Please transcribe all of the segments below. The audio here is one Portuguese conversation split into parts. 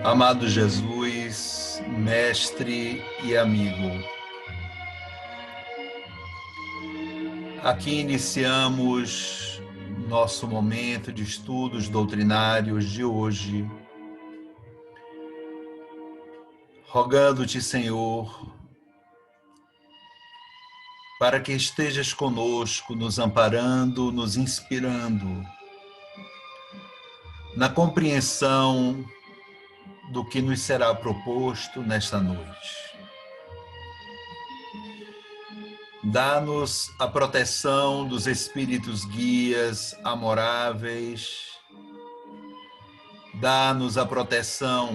Amado Jesus, mestre e amigo, aqui iniciamos nosso momento de estudos doutrinários de hoje, rogando-te, Senhor, para que estejas conosco, nos amparando, nos inspirando na compreensão do que nos será proposto nesta noite. Dá-nos a proteção dos espíritos guias amoráveis, dá-nos a proteção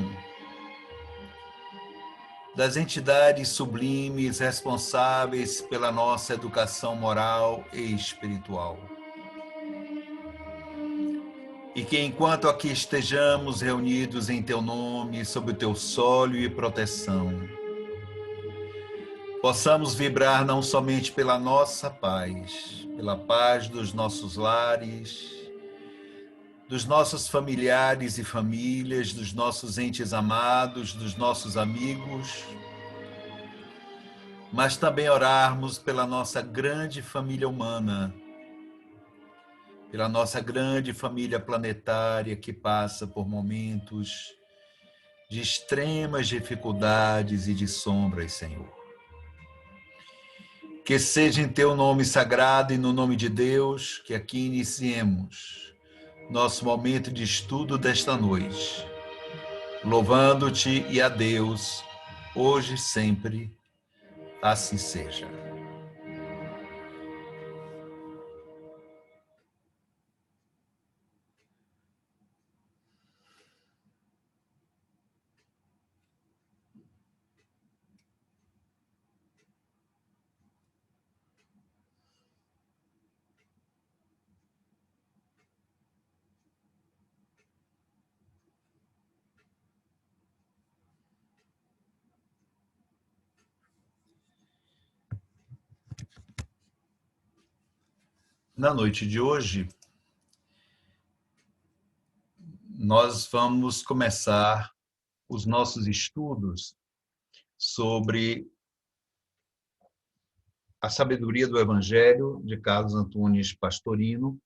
das entidades sublimes responsáveis pela nossa educação moral e espiritual. E que enquanto aqui estejamos reunidos em Teu nome, sob o Teu sólio e proteção, possamos vibrar não somente pela nossa paz, pela paz dos nossos lares, dos nossos familiares e famílias, dos nossos entes amados, dos nossos amigos, mas também orarmos pela nossa grande família humana, pela nossa grande família planetária que passa por momentos de extremas dificuldades e de sombras, Senhor. Que seja em Teu nome sagrado e no nome de Deus que aqui iniciemos nosso momento de estudo desta noite, louvando-Te e a Deus, hoje e sempre, assim seja. Na noite de hoje, nós vamos começar os nossos estudos sobre a sabedoria do Evangelho de Carlos Antunes Pastorino,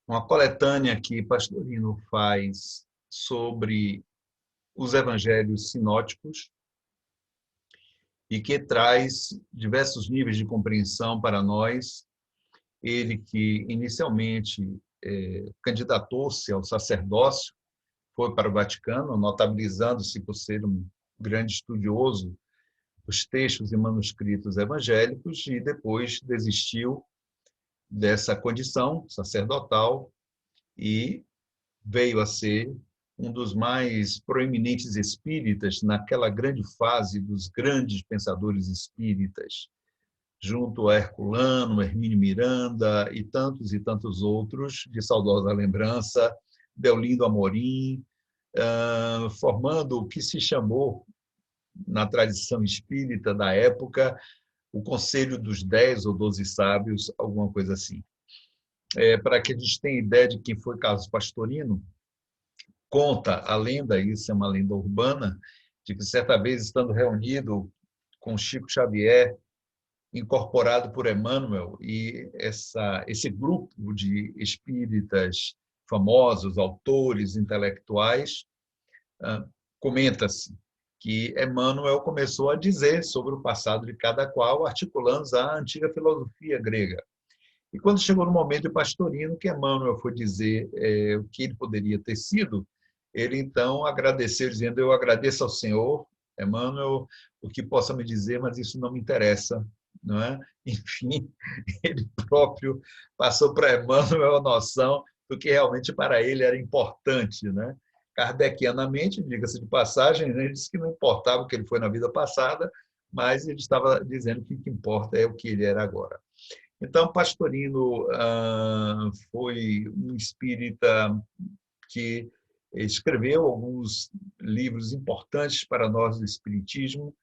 uma coletânea que Pastorino faz sobre os evangelhos sinóticos e que traz diversos níveis de compreensão para nós. Ele que inicialmente candidatou-se ao sacerdócio, foi para o Vaticano, notabilizando-se por ser um grande estudioso dos textos e manuscritos evangélicos, e depois desistiu dessa condição sacerdotal e veio a ser um dos mais proeminentes espíritas naquela grande fase dos grandes pensadores espíritas, junto a Herculano, Hermínio Miranda e tantos outros, de saudosa lembrança, Deolindo Amorim, formando o que se chamou, na tradição espírita da época, o Conselho dos 10 ou 12 Sábios, alguma coisa assim. Para que a gente tenha ideia de quem foi Carlos Pastorino, conta a lenda, isso é uma lenda urbana, de que certa vez, estando reunido com Chico Xavier, incorporado por Emmanuel, e esse grupo de espíritas famosos, autores, intelectuais, comenta-se que Emmanuel começou a dizer sobre o passado de cada qual, articulando a antiga filosofia grega. E quando chegou no momento de Pastorino, que Emmanuel foi dizer o que ele poderia ter sido, ele então agradeceu, dizendo: eu agradeço ao Senhor, Emmanuel, o que possa me dizer, mas isso não me interessa, não é? Enfim, ele próprio passou para Emmanuel a noção do que realmente para ele era importante, né? Kardecianamente, diga-se de passagem, ele disse que não importava o que ele foi na vida passada, mas ele estava dizendo que o que importa é o que ele era agora. Então, Pastorino foi um espírita que escreveu alguns livros importantes para nós do espiritismo,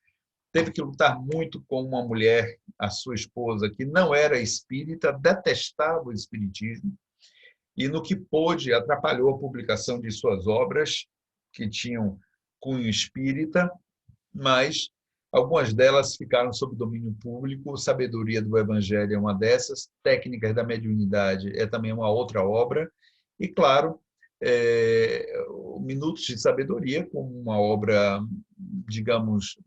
teve que lutar muito com uma mulher, a sua esposa, que não era espírita, detestava o espiritismo, e no que pôde, atrapalhou a publicação de suas obras, que tinham cunho espírita, mas algumas delas ficaram sob domínio público. Sabedoria do Evangelho é uma dessas, Técnicas da Mediunidade é também uma outra obra, e, claro, Minutos de Sabedoria, como uma obra, digamos,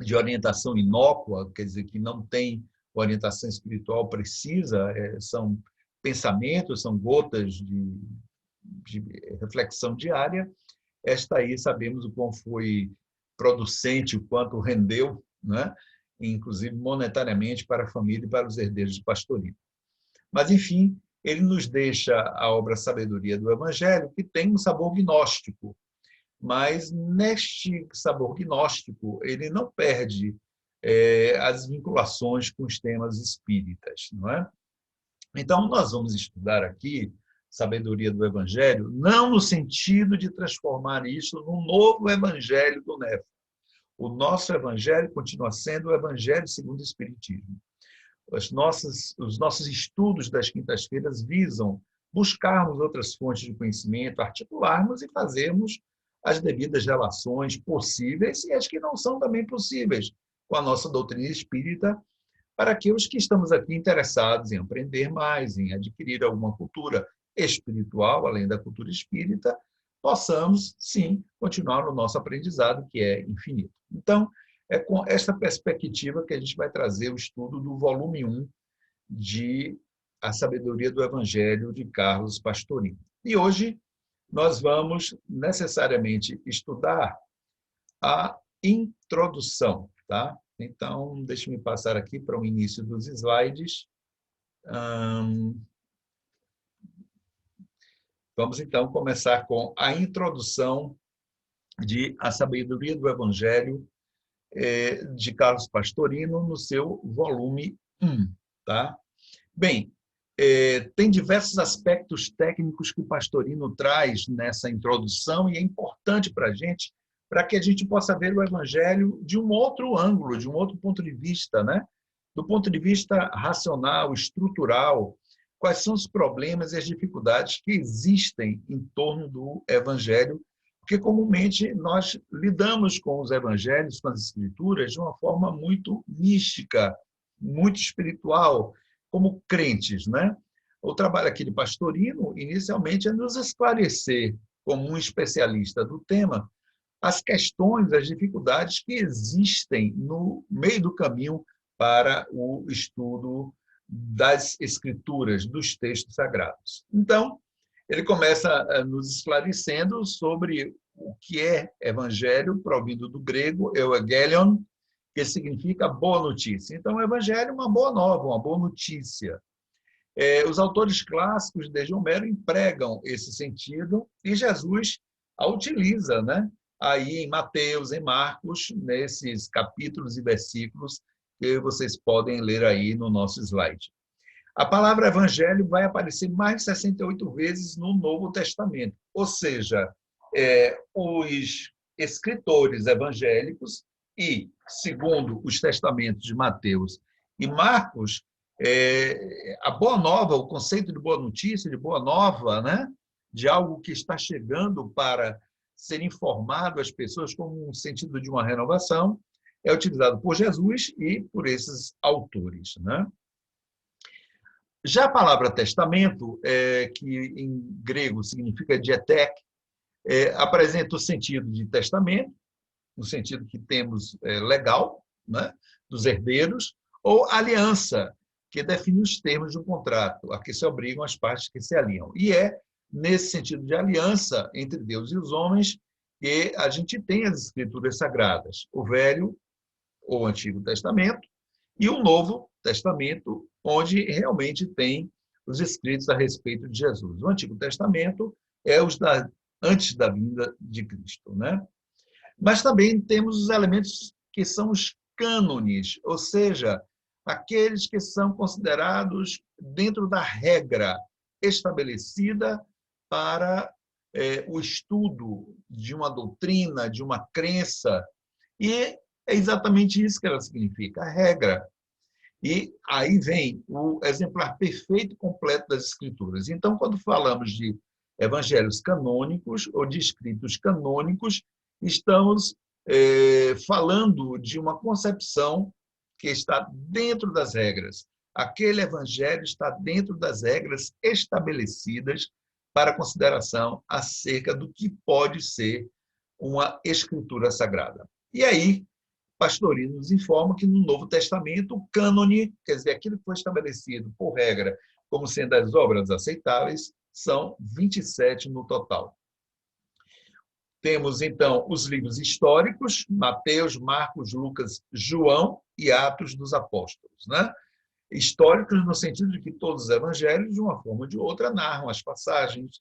de orientação inócua, quer dizer, que não tem orientação espiritual precisa, são pensamentos, são gotas de reflexão diária. Esta aí sabemos o quão foi producente, o quanto rendeu, né? Inclusive monetariamente para a família e para os herdeiros de Pastorino. Mas, enfim, ele nos deixa a obra Sabedoria do Evangelho, que tem um sabor gnóstico, mas neste sabor gnóstico ele não perde as vinculações com os temas espíritas, não é? Então, nós vamos estudar aqui Sabedoria do Evangelho, não no sentido de transformar isso num novo Evangelho do Nefe. O nosso Evangelho continua sendo o Evangelho segundo o Espiritismo. Os nossos estudos das quintas-feiras visam buscarmos outras fontes de conhecimento, articularmos e fazermos as devidas relações possíveis e as que não são também possíveis com a nossa doutrina espírita, para que os que estamos aqui interessados em aprender mais, em adquirir alguma cultura espiritual, além da cultura espírita, possamos, sim, continuar no nosso aprendizado, que é infinito. Então, é com esta perspectiva que a gente vai trazer o estudo do volume 1 de A Sabedoria do Evangelho, de Carlos Pastorino. E hoje nós vamos necessariamente estudar a introdução, tá? Então, deixe-me passar aqui para o início dos slides. Vamos, então, começar com a introdução de A Sabedoria do Evangelho, de Carlos Pastorino, no seu volume 1. Tá? Bem, tem diversos aspectos técnicos que o Pastorino traz nessa introdução e é importante para a gente, para que a gente possa ver o Evangelho de um outro ângulo, de um outro ponto de vista, né? Do ponto de vista racional, estrutural, quais são os problemas e as dificuldades que existem em torno do Evangelho, porque comumente nós lidamos com os Evangelhos, com as Escrituras, de uma forma muito mística, muito espiritual, como crentes, né? O trabalho aqui de Pastorino, inicialmente, é nos esclarecer, como um especialista do tema, as questões, as dificuldades que existem no meio do caminho para o estudo das Escrituras, dos textos sagrados. Então, ele começa nos esclarecendo sobre o que é evangelho, provindo do grego euangelion, que significa boa notícia. Então, o evangelho é uma boa nova, uma boa notícia. Os autores clássicos desde Homero empregam esse sentido e Jesus a utiliza, né? Aí em Mateus, em Marcos, nesses capítulos e versículos que vocês podem ler aí no nosso slide. A palavra evangelho vai aparecer mais de 68 vezes no Novo Testamento, ou seja, os escritores evangélicos e, segundo os testamentos de Mateus e Marcos, a boa nova, o conceito de boa notícia, de boa nova, né? De algo que está chegando para ser informado às pessoas como um sentido de uma renovação, é utilizado por Jesus e por esses autores, né? Já a palavra testamento, que em grego significa dietek, apresenta o sentido de testamento, no sentido que temos legal, né, dos herdeiros, ou aliança, que define os termos de um contrato, a que se obrigam as partes que se alinham. E é nesse sentido de aliança entre Deus e os homens que a gente tem as Escrituras Sagradas, o Velho ou Antigo Testamento e o Novo Testamento, onde realmente tem os escritos a respeito de Jesus. O Antigo Testamento é os antes da vinda de Cristo, né? Mas também temos os elementos que são os cânones, ou seja, aqueles que são considerados dentro da regra estabelecida para o estudo de uma doutrina, de uma crença, e é exatamente isso que ela significa, a regra. E aí vem o exemplar perfeito e completo das Escrituras. Então, quando falamos de evangelhos canônicos ou de escritos canônicos, estamos falando de uma concepção que está dentro das regras. Aquele evangelho está dentro das regras estabelecidas para consideração acerca do que pode ser uma escritura sagrada. E aí, Pastorino nos informa que no Novo Testamento, o cânone, quer dizer, aquilo que foi estabelecido por regra como sendo as obras aceitáveis, são 27 no total. Temos, então, os livros históricos, Mateus, Marcos, Lucas, João e Atos dos Apóstolos. Né? Históricos no sentido de que todos os evangelhos, de uma forma ou de outra, narram as passagens,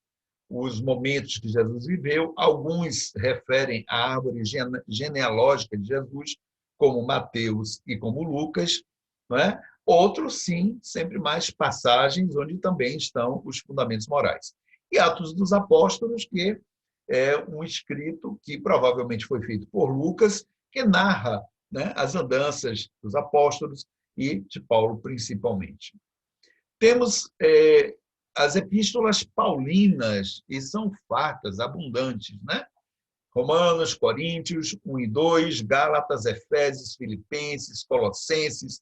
os momentos que Jesus viveu. Alguns referem à árvore genealógica de Jesus, como Mateus e como Lucas. Não é? Outros, sim, sempre mais passagens onde também estão os fundamentos morais. E Atos dos Apóstolos, que é um escrito que provavelmente foi feito por Lucas, que narra, né, as andanças dos apóstolos e de Paulo, principalmente. Temos as epístolas paulinas, e são fartas, abundantes, né? Romanos, Coríntios, 1 e 2, Gálatas, Efésios, Filipenses, Colossenses,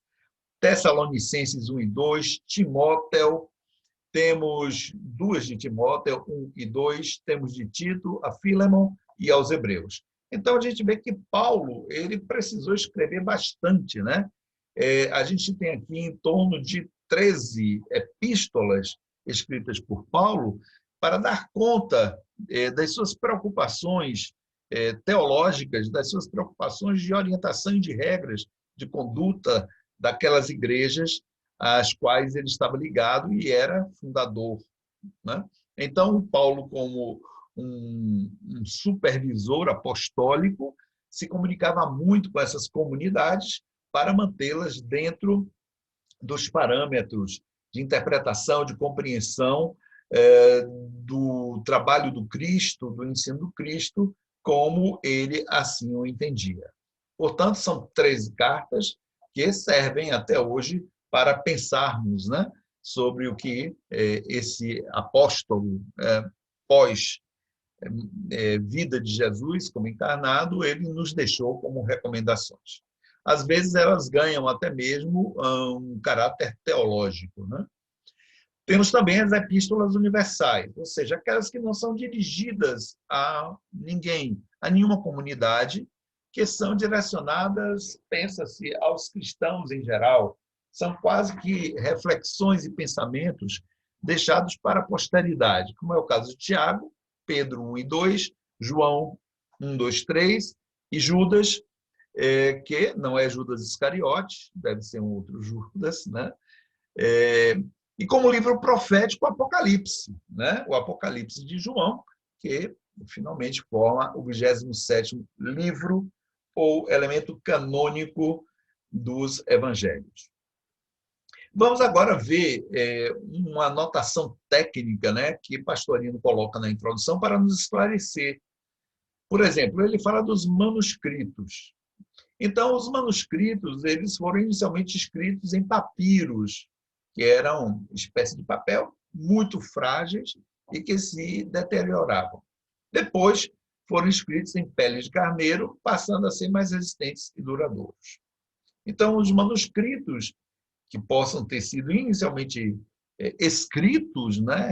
Tessalonicenses 1 e 2, Timóteo, temos duas de Timóteo, 1 e 2, temos de Tito, a Filemon e aos Hebreus. Então, a gente vê que Paulo ele precisou escrever bastante. Né? A gente tem aqui em torno de 13 epístolas escritas por Paulo para dar conta das suas preocupações teológicas, das suas preocupações de orientação e de regras de conduta daquelas igrejas às quais ele estava ligado e era fundador. Né? Então, Paulo, como um supervisor apostólico, se comunicava muito com essas comunidades para mantê-las dentro dos parâmetros de interpretação, de compreensão do trabalho do Cristo, do ensino do Cristo, como ele assim o entendia. Portanto, são 13 cartas que servem até hoje para pensarmos, né, sobre o que esse apóstolo pós-vida de Jesus como encarnado, ele nos deixou como recomendações. Às vezes elas ganham até mesmo um caráter teológico. Né? Temos também as epístolas universais, ou seja, aquelas que não são dirigidas a ninguém, a nenhuma comunidade, que são direcionadas, pensa-se, aos cristãos em geral. São quase que reflexões e pensamentos deixados para a posteridade, como é o caso de Tiago, Pedro 1 e 2, João 1, 2, 3 e Judas, que não é Judas Iscariote, deve ser um outro Judas, né? E como livro profético, o Apocalipse, né? O Apocalipse de João, que finalmente forma o 27º livro ou elemento canônico dos evangelhos. Vamos agora ver uma anotação técnica, né, que Pastorino coloca na introdução para nos esclarecer. Por exemplo, ele fala dos manuscritos. Então, os manuscritos eles foram inicialmente escritos em papiros, que eram uma espécie de papel muito frágeis e que se deterioravam. Depois, foram escritos em peles de carneiro, passando a ser mais resistentes e duradouros. Então, os manuscritos que possam ter sido inicialmente escritos, né,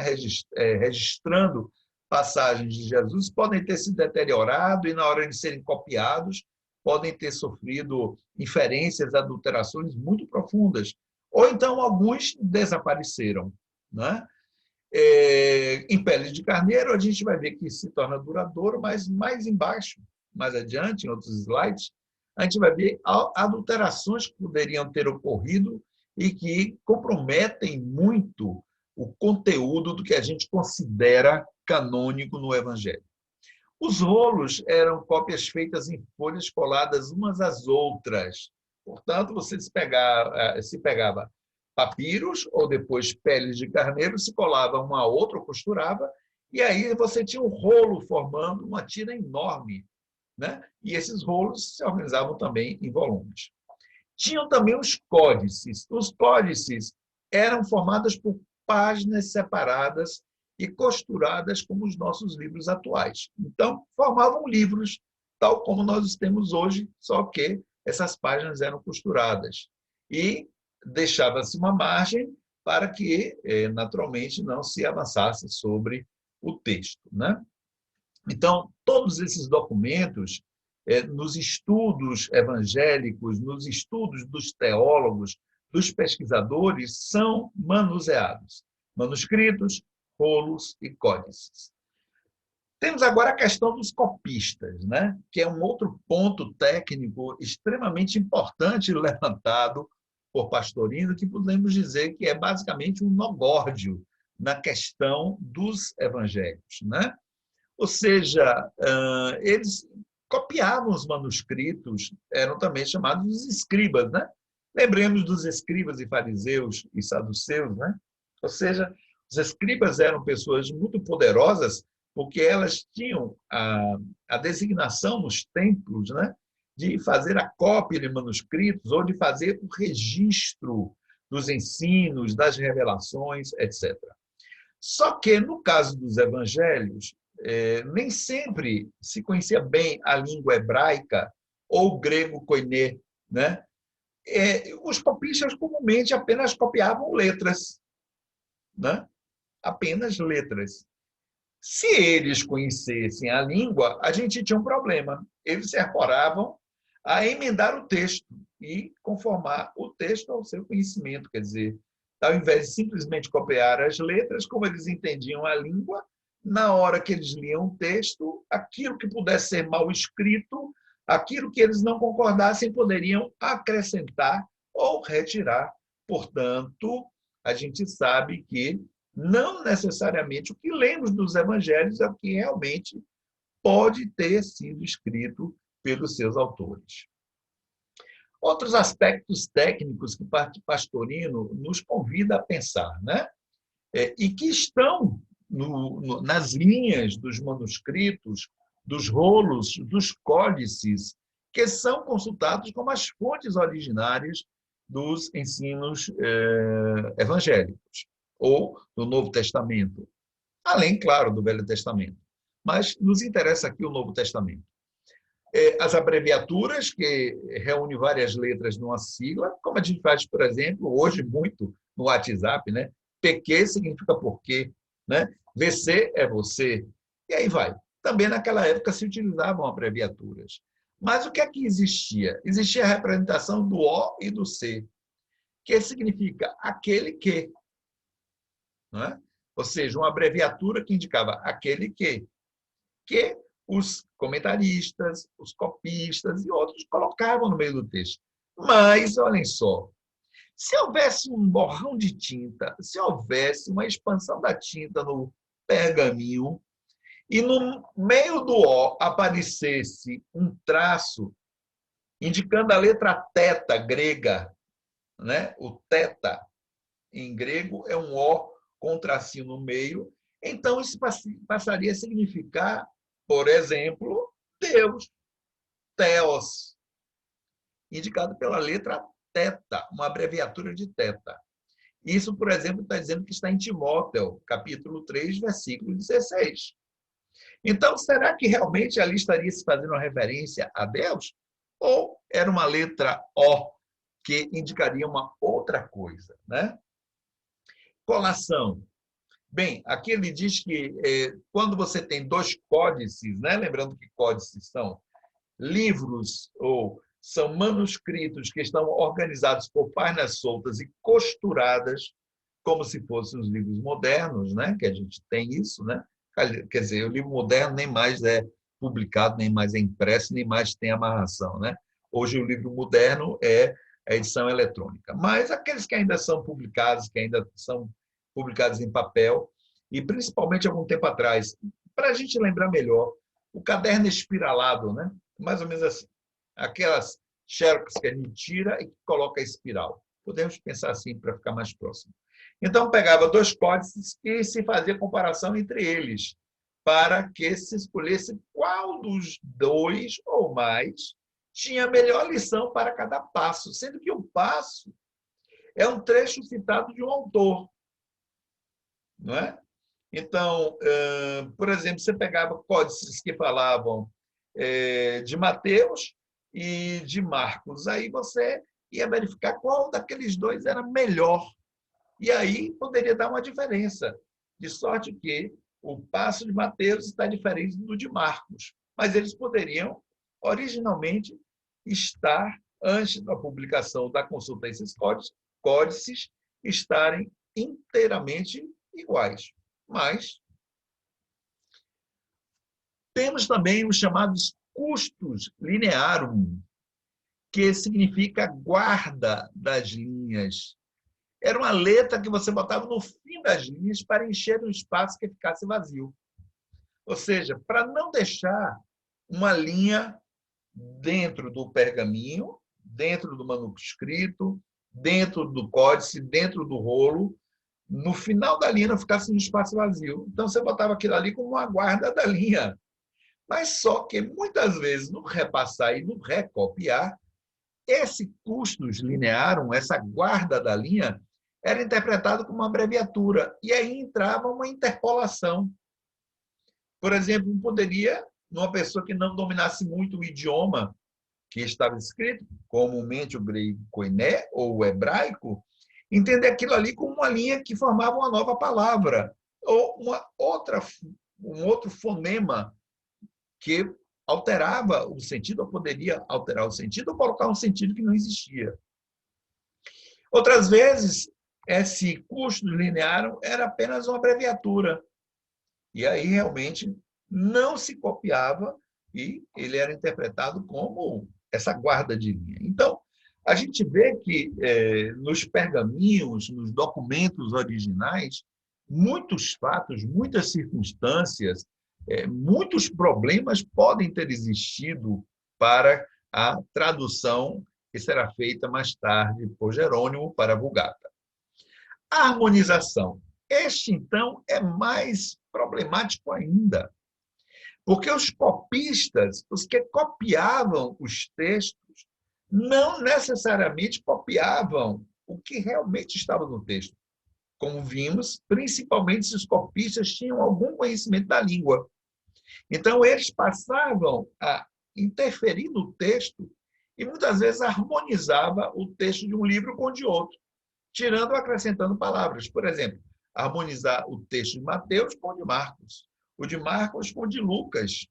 registrando passagens de Jesus, podem ter se deteriorado e, na hora de serem copiados, podem ter sofrido inferências, adulterações muito profundas. Ou então, alguns desapareceram. Né? Em pele de carneiro, a gente vai ver que se torna duradouro, mas mais embaixo, mais adiante, em outros slides, a gente vai ver adulterações que poderiam ter ocorrido e que comprometem muito o conteúdo do que a gente considera canônico no Evangelho. Os rolos eram cópias feitas em folhas coladas umas às outras. Portanto, você se pegava papiros ou depois peles de carneiro, se colava uma a outra ou costurava, e aí você tinha um rolo formando uma tira enorme. Né? E esses rolos se organizavam também em volumes. Tinham também os códices. Os códices eram formados por páginas separadas e costuradas como os nossos livros atuais. Então, formavam livros tal como nós os temos hoje, só que essas páginas eram costuradas. E deixava-se uma margem para que, naturalmente, não se avançasse sobre o texto, né? Então, todos esses documentos, nos estudos evangélicos, nos estudos dos teólogos, dos pesquisadores, são manuseados. Manuscritos, rolos e códices. Temos agora a questão dos copistas, né? Que é um outro ponto técnico extremamente importante levantado por Pastorino, que podemos dizer que é basicamente um nogórdio na questão dos evangelhos, né? Ou seja, eles copiavam os manuscritos, eram também chamados os escribas, né? Lembremos dos escribas e fariseus e saduceus, né? Ou seja, os escribas eram pessoas muito poderosas porque elas tinham a designação nos templos, né? De fazer a cópia de manuscritos ou de fazer o registro dos ensinos, das revelações, etc. Só que, no caso dos evangelhos, nem sempre se conhecia bem a língua hebraica ou o grego koiné, né? Os copistas comumente apenas copiavam letras, né? Apenas letras. Se eles conhecessem a língua, a gente tinha um problema. Eles se arvoravam a emendar o texto e conformar o texto ao seu conhecimento. Quer dizer, ao invés de simplesmente copiar as letras, como eles entendiam a língua, na hora que eles liam o texto, aquilo que pudesse ser mal escrito, aquilo que eles não concordassem, poderiam acrescentar ou retirar. Portanto, a gente sabe que não necessariamente o que lemos dos evangelhos é o que realmente pode ter sido escrito pelos seus autores. Outros aspectos técnicos que Pastorino nos convida a pensar, né? E que estão nas linhas dos manuscritos, dos rolos, dos códices, que são consultados como as fontes originárias dos ensinos evangélicos ou do Novo Testamento, além, claro, do Velho Testamento. Mas nos interessa aqui o Novo Testamento. As abreviaturas, que reúne várias letras numa sigla, como a gente faz, por exemplo, hoje muito no WhatsApp, né? PQ significa porquê, né? VC é você, e aí vai. Também naquela época se utilizavam abreviaturas. Mas o que é que existia? Existia a representação do O e do C, que significa aquele que, não é? Ou seja, uma abreviatura que indicava aquele que os comentaristas, os copistas e outros colocavam no meio do texto. Mas, olhem só, se houvesse um borrão de tinta, se houvesse uma expansão da tinta no pergaminho e no meio do O aparecesse um traço indicando a letra teta grega, né? O teta em grego é um O com um tracinho no meio, então isso passaria a significar, por exemplo, Deus, Theos, indicado pela letra teta, uma abreviatura de teta. Isso, por exemplo, está dizendo que está em Timóteo, capítulo 3, versículo 16. Então, será que realmente ali estaria se fazendo uma referência a Deus? Ou era uma letra O que indicaria uma outra coisa, né? Colação. Bem, aqui ele diz que quando você tem dois códices, né? Lembrando que códices são livros ou são manuscritos que estão organizados por páginas soltas e costuradas, como se fossem os livros modernos, né? Que a gente tem isso, né? Quer dizer, o livro moderno nem mais é publicado, nem mais é impresso, nem mais tem amarração, né? Hoje o livro moderno é a edição eletrônica. Mas aqueles que ainda são publicados, que ainda são publicados em papel, e principalmente algum tempo atrás, para a gente lembrar melhor, o caderno espiralado, né? Mais ou menos assim. Aquelas xerox que a gente tira e coloca a espiral. Podemos pensar assim para ficar mais próximo. Então, pegava dois códices e se fazia comparação entre eles, para que se escolhesse qual dos dois ou mais tinha a melhor lição para cada passo, sendo que o passo é um trecho citado de um autor, não é? Então, por exemplo, você pegava códices que falavam de Mateus e de Marcos. Aí você ia verificar qual daqueles dois era melhor. E aí poderia dar uma diferença, de sorte que o passo de Mateus está diferente do de Marcos. Mas eles poderiam, originalmente, estar, antes da publicação da consulta esses códices, estarem inteiramente iguais. Mas temos também os chamados custos linearum, que significa guarda das linhas. Era uma letra que você botava no fim das linhas para encher um espaço que ficasse vazio. Ou seja, para não deixar uma linha dentro do pergaminho, dentro do manuscrito, dentro do códice, dentro do rolo, no final da linha não ficasse um espaço vazio. Então, você botava aquilo ali como uma guarda da linha. Mas só que, muitas vezes, no repassar e no recopiar, esse custos linearum, essa guarda da linha, era interpretado como uma abreviatura. E aí entrava uma interpolação. Por exemplo, poderia, uma pessoa que não dominasse muito o idioma que estava escrito, comumente o grego koiné ou o hebraico, entender aquilo ali como uma linha que formava uma nova palavra, ou um outro fonema que alterava o sentido, ou poderia alterar o sentido, ou colocar um sentido que não existia. Outras vezes, esse custo linear era apenas uma abreviatura. E aí, realmente, não se copiava e ele era interpretado como essa guarda de linha. Então, a gente vê que nos pergaminhos, nos documentos originais, muitos fatos, muitas circunstâncias, muitos problemas podem ter existido para a tradução que será feita mais tarde por Jerônimo para a Vulgata. A harmonização. Este, então, é mais problemático ainda, porque os copistas, os que copiavam os textos, não necessariamente copiavam o que realmente estava no texto. Como vimos, principalmente se os copistas tinham algum conhecimento da língua. Então, eles passavam a interferir no texto e, muitas vezes, harmonizava o texto de um livro com o de outro, tirando ou acrescentando palavras. Por exemplo, harmonizar o texto de Mateus com o de Marcos, o de Marcos com o de Lucas.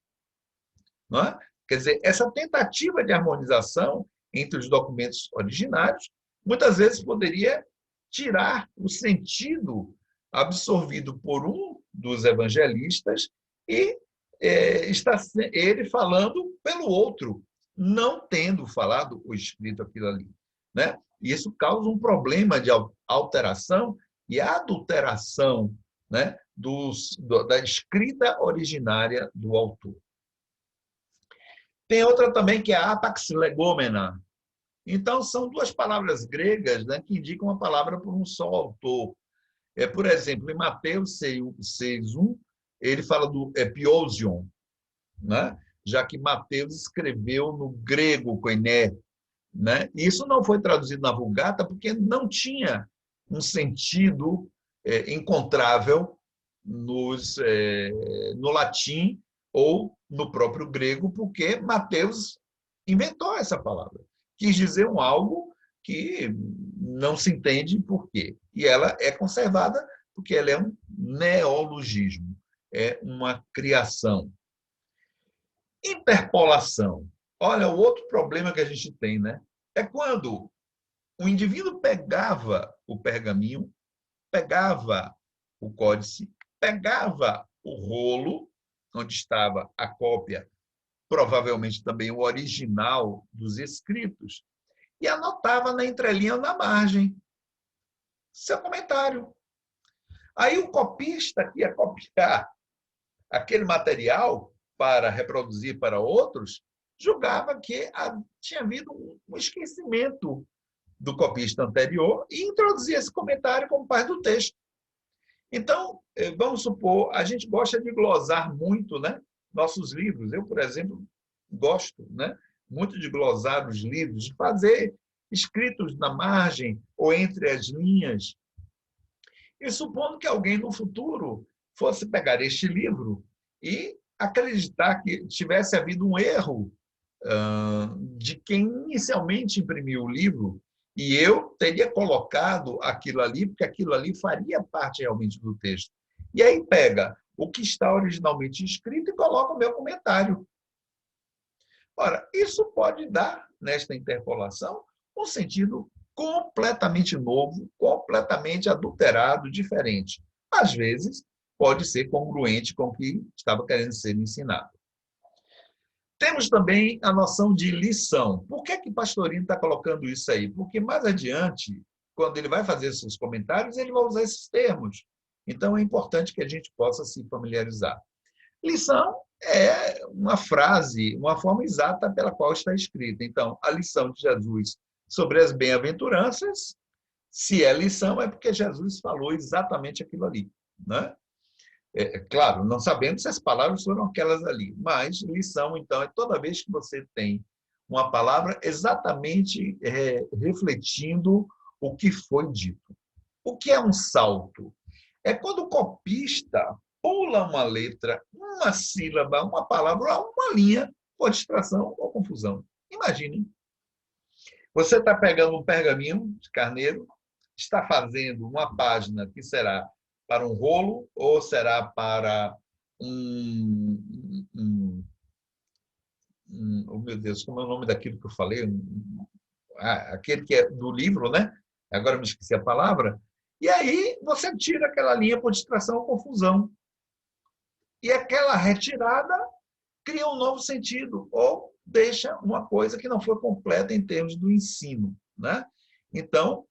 Não é? Quer dizer, essa tentativa de harmonização entre os documentos originários, muitas vezes poderia tirar o sentido absorvido por um dos evangelistas e está ele falando pelo outro, não tendo falado ou escrito aquilo ali. Né? E isso causa um problema de alteração e adulteração, né, da escrita originária do autor. Tem outra também que é a apax legomena. Então, são duas palavras gregas, né, que indicam uma palavra por um só autor. Por exemplo, em Mateus 6:1, ele fala do epiousion, né? Já que Mateus escreveu no grego koiné. Né? Isso não foi traduzido na Vulgata porque não tinha um sentido encontrável no latim ou no próprio grego, porque Mateus inventou essa palavra. Quis dizer algo que não se entende por quê. E ela é conservada porque ela é um neologismo, é uma criação. Interpolação. Olha, o outro problema que a gente tem, né? É quando o indivíduo pegava o pergaminho, pegava o códice, pegava o rolo, onde estava a cópia, provavelmente também o original dos escritos, e anotava na entrelinha ou na margem seu comentário. Aí o copista que ia copiar aquele material para reproduzir para outros, julgava que tinha havido um esquecimento do copista anterior e introduzia esse comentário como parte do texto. Então, vamos supor, a gente gosta de glosar muito, né, nossos livros. Eu, por exemplo, gosto, né, muito de glosar os livros, de fazer escritos na margem ou entre as linhas. E supondo que alguém no futuro fosse pegar este livro e acreditar que tivesse havido um erro de quem inicialmente imprimiu o livro, e eu teria colocado aquilo ali, porque aquilo ali faria parte realmente do texto. E aí pega o que está originalmente escrito e coloca o meu comentário. Ora, isso pode dar, nesta interpolação, um sentido completamente novo, completamente adulterado, diferente. Às vezes, pode ser congruente com o que estava querendo ser ensinado. Temos também a noção de lição. Por que Pastorino está colocando isso aí? Porque mais adiante, quando ele vai fazer seus comentários, ele vai usar esses termos. Então, é importante que a gente possa se familiarizar. Lição é uma frase, uma forma exata pela qual está escrita. Então, a lição de Jesus sobre as bem-aventuranças, se é lição, é porque Jesus falou exatamente aquilo ali, né? Claro, não sabemos se as palavras foram aquelas ali, mas lição, então, é toda vez que você tem uma palavra exatamente refletindo o que foi dito. O que é um salto? É quando o copista pula uma letra, uma sílaba, uma palavra, uma linha, por distração ou confusão. Imaginem. Você está pegando um pergaminho de carneiro, está fazendo uma página que será para um rolo ou será para oh meu Deus, como é o nome daquilo que eu falei? Aquele que é do livro, né? Agora me esqueci a palavra. E aí você tira aquela linha por distração ou confusão. E aquela retirada cria um novo sentido ou deixa uma coisa que não foi completa em termos do ensino, né? Então,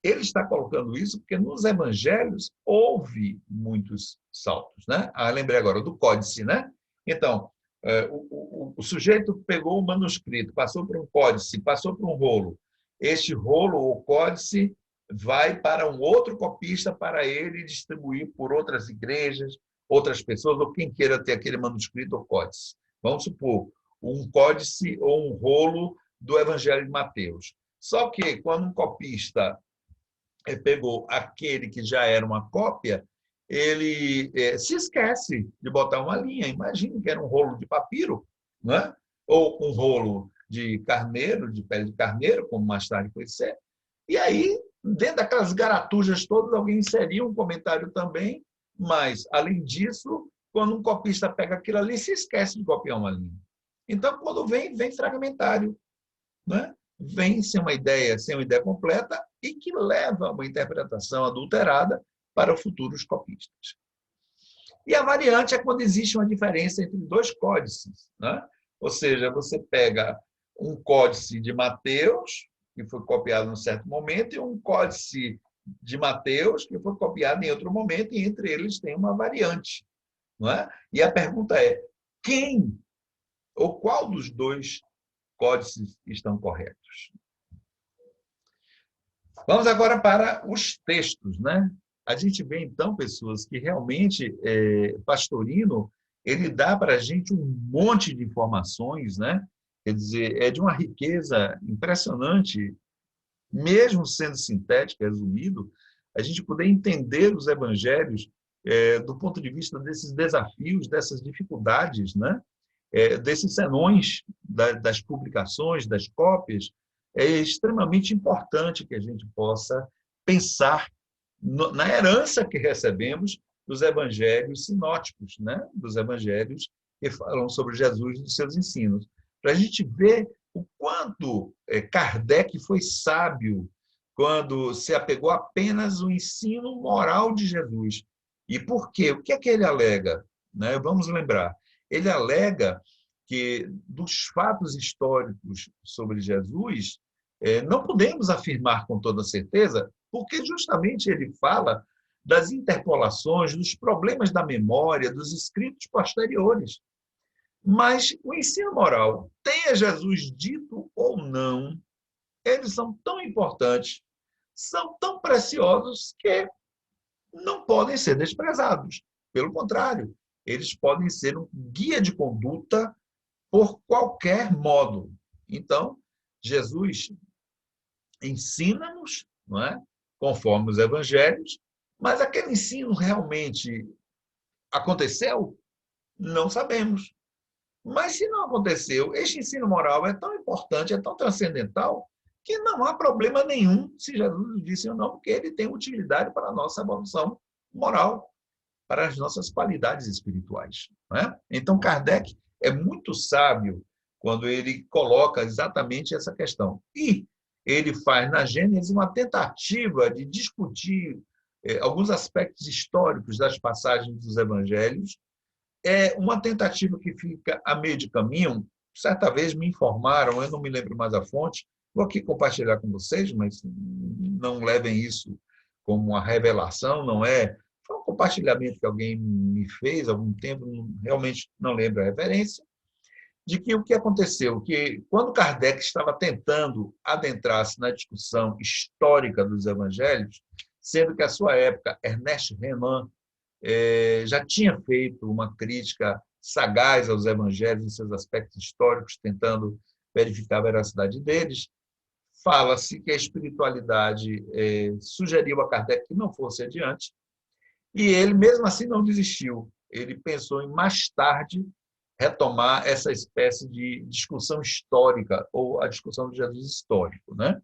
ele está colocando isso porque nos evangelhos houve muitos saltos, né? Lembrei agora do códice, né? Então, o sujeito pegou o manuscrito, passou por um códice, passou por um rolo. Este rolo ou códice vai para um outro copista para ele distribuir por outras igrejas, outras pessoas, ou quem queira ter aquele manuscrito ou códice. Vamos supor, um códice ou um rolo do Evangelho de Mateus. Só que quando um copista pegou aquele que já era uma cópia, ele se esquece de botar uma linha. Imagine que era um rolo de papiro, né? Ou um rolo de carneiro, de pele de carneiro, como mais tarde foi ser. E aí, dentro daquelas garatujas todas, alguém inseria um comentário também, mas, além disso, quando um copista pega aquilo ali, se esquece de copiar uma linha. Então, quando vem fragmentário, né? Vem sem uma ideia completa e que leva a uma interpretação adulterada para futuros copistas. E a variante é quando existe uma diferença entre dois códices, né? Ou seja, você pega um códice de Mateus, que foi copiado em um certo momento, e um códice de Mateus, que foi copiado em outro momento, e entre eles tem uma variante. Não é? E a pergunta é, quem ou qual dos dois códices estão corretos? Vamos agora para os textos, né? A gente vê, então, pessoas que realmente, Pastorino, ele dá para a gente um monte de informações, né? Quer dizer, é de uma riqueza impressionante, mesmo sendo sintético, resumido, a gente poder entender os evangelhos do ponto de vista desses desafios, dessas dificuldades, né? Desses senões das publicações, das cópias, é extremamente importante que a gente possa pensar na herança que recebemos dos evangelhos sinóticos, né? Dos evangelhos que falam sobre Jesus e dos seus ensinos. Para a gente ver o quanto Kardec foi sábio quando se apegou apenas ao ensino moral de Jesus. E por quê? O que é que ele alega? Né? Vamos lembrar. Ele alega que, dos fatos históricos sobre Jesus, não podemos afirmar com toda certeza, porque justamente ele fala das interpolações, dos problemas da memória, dos escritos posteriores. Mas o ensino moral, tenha Jesus dito ou não, eles são tão importantes, são tão preciosos que não podem ser desprezados. Pelo contrário, eles podem ser um guia de conduta por qualquer modo. Então, Jesus ensina-nos, não é? Conforme os evangelhos, mas aquele ensino realmente aconteceu? Não sabemos. Mas se não aconteceu, este ensino moral é tão importante, é tão transcendental, que não há problema nenhum se Jesus disse ou não, porque ele tem utilidade para a nossa evolução moral, para as nossas qualidades espirituais. Não é? Então, Kardec é muito sábio quando ele coloca exatamente essa questão. E ele faz na Gênesis uma tentativa de discutir alguns aspectos históricos das passagens dos evangelhos. É uma tentativa que fica a meio de caminho. Certa vez me informaram, eu não me lembro mais a fonte, vou aqui compartilhar com vocês, mas não levem isso como uma revelação, não é? Foi um compartilhamento que alguém me fez há algum tempo, realmente não lembro a referência, de que o que aconteceu, que quando Kardec estava tentando adentrar-se na discussão histórica dos evangelhos, sendo que a sua época, Ernest Renan já tinha feito uma crítica sagaz aos evangelhos em seus aspectos históricos, tentando verificar a veracidade deles. Fala-se que a espiritualidade sugeriu a Kardec que não fosse adiante, e ele, mesmo assim, não desistiu. Ele pensou em, mais tarde, retomar essa espécie de discussão histórica, ou a discussão de Jesus histórico, né?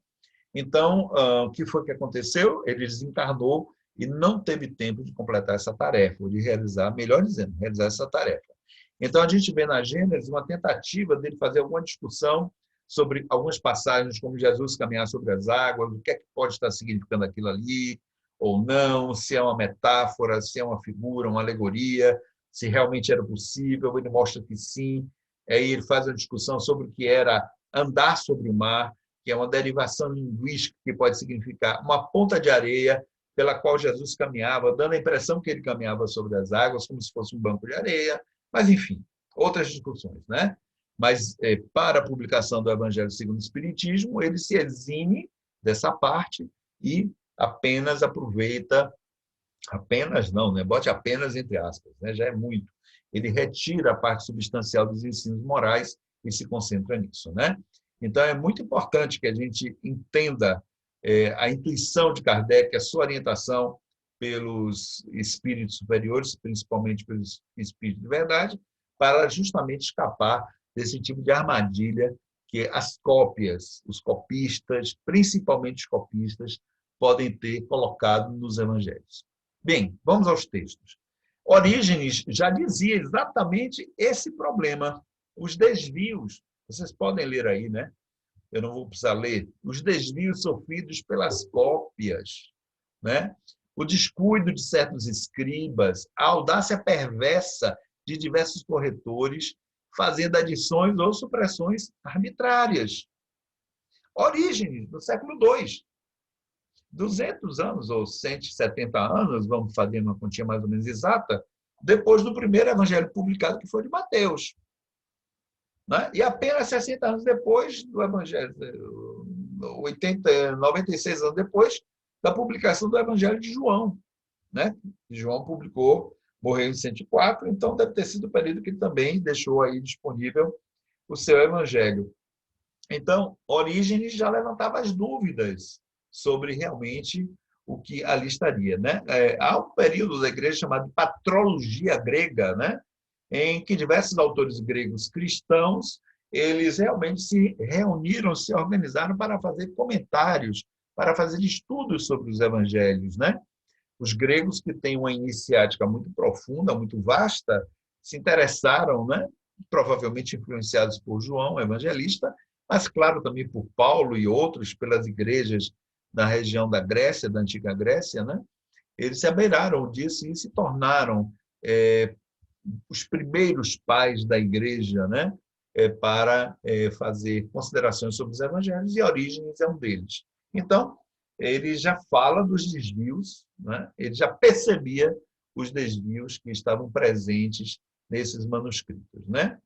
Então, o que foi que aconteceu? Ele desencarnou e não teve tempo de completar essa tarefa, ou de realizar, melhor dizendo, realizar essa tarefa. Então, a gente vê na Gênesis uma tentativa dele fazer alguma discussão sobre algumas passagens, como Jesus caminhar sobre as águas, o que é que pode estar significando aquilo ali, ou não, se é uma metáfora, se é uma figura, uma alegoria, se realmente era possível. Ele mostra que sim. Aí ele faz uma discussão sobre o que era andar sobre o mar, que é uma derivação linguística que pode significar uma ponta de areia pela qual Jesus caminhava, dando a impressão que ele caminhava sobre as águas, como se fosse um banco de areia. Mas, enfim, outras discussões, né? Mas, para a publicação do Evangelho segundo o Espiritismo, ele se exime dessa parte e apenas aproveita, apenas não, né? Bote apenas entre aspas, né? Já é muito. Ele retira a parte substancial dos ensinos morais e se concentra nisso, né? Então, é muito importante que a gente entenda a intuição de Kardec, a sua orientação pelos espíritos superiores, principalmente pelos espíritos de verdade, para justamente escapar desse tipo de armadilha que as cópias, os copistas, principalmente os copistas, podem ter colocado nos evangelhos. Bem, vamos aos textos. Orígenes já dizia exatamente esse problema, os desvios. Vocês podem ler aí, né? Eu não vou precisar ler. Os desvios sofridos pelas cópias, né? O descuido de certos escribas, a audácia perversa de diversos corretores, fazendo adições ou supressões arbitrárias. Orígenes, no século II. 200 anos ou 170 anos, vamos fazer uma continha mais ou menos exata, depois do primeiro evangelho publicado, que foi de Mateus. Né? E apenas 60 anos depois do evangelho, 96 anos depois da publicação do evangelho de João. Né? João publicou, morreu em 104, então deve ter sido o período que ele também deixou aí disponível o seu evangelho. Então, Orígenes já levantava as dúvidas sobre realmente o que ali estaria. Né? Há um período da igreja chamado patrologia grega, né? Em que diversos autores gregos cristãos eles realmente se reuniram, se organizaram para fazer comentários, para fazer estudos sobre os evangelhos. Né? Os gregos, que têm uma iniciática muito profunda, muito vasta, se interessaram, né? Provavelmente influenciados por João, evangelista, mas, claro, também por Paulo e outros, pelas igrejas da região da Grécia, da antiga Grécia, né? Eles se abeiraram disso e se tornaram os primeiros pais da igreja, né? Para fazer considerações sobre os evangelhos, e Orígenes é um deles. Então, ele já fala dos desvios, né? Ele já percebia os desvios que estavam presentes nesses manuscritos, né?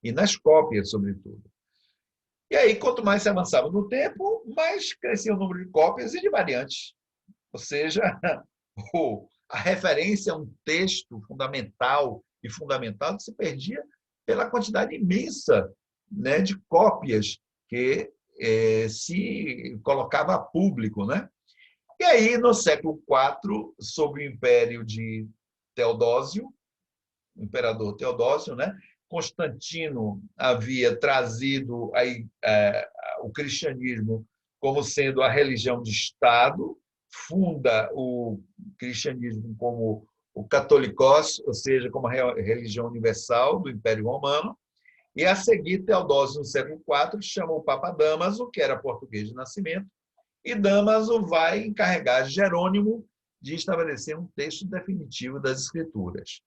E nas cópias, sobretudo. E aí, quanto mais se avançava no tempo, mais crescia o número de cópias e de variantes. Ou seja, a referência a um texto fundamental e fundamentado se perdia pela quantidade imensa, né, de cópias que se colocava a público. Né? E aí, no século IV, sob o império de Teodósio, imperador Teodósio, né? Constantino havia trazido o cristianismo como sendo a religião de Estado, funda o cristianismo como o catolicós, ou seja, como a religião universal do Império Romano, e a seguir Teodósio, no século IV, chama o Papa Dámaso, que era português de nascimento, e Dámaso vai encarregar Jerônimo de estabelecer um texto definitivo das Escrituras.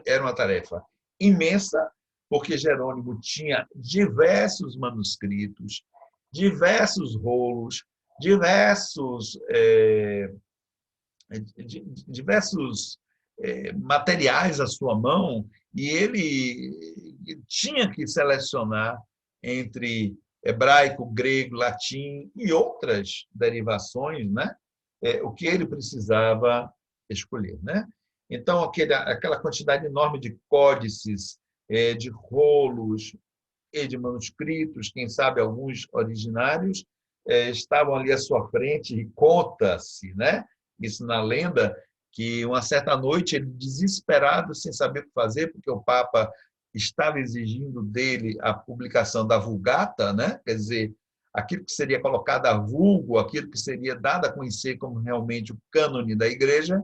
Era uma tarefa imensa, porque Jerônimo tinha diversos manuscritos, diversos rolos, diversos materiais à sua mão, e ele tinha que selecionar entre hebraico, grego, latim e outras derivações, né? O que ele precisava escolher, né? Então, aquela quantidade enorme de códices, de rolos e de manuscritos, quem sabe alguns originários, estavam ali à sua frente, e conta-se, né? Isso na lenda, que uma certa noite, ele desesperado, sem saber o que fazer, porque o Papa estava exigindo dele a publicação da Vulgata, né? Quer dizer, aquilo que seria colocado a vulgo, aquilo que seria dado a conhecer como realmente o cânone da Igreja.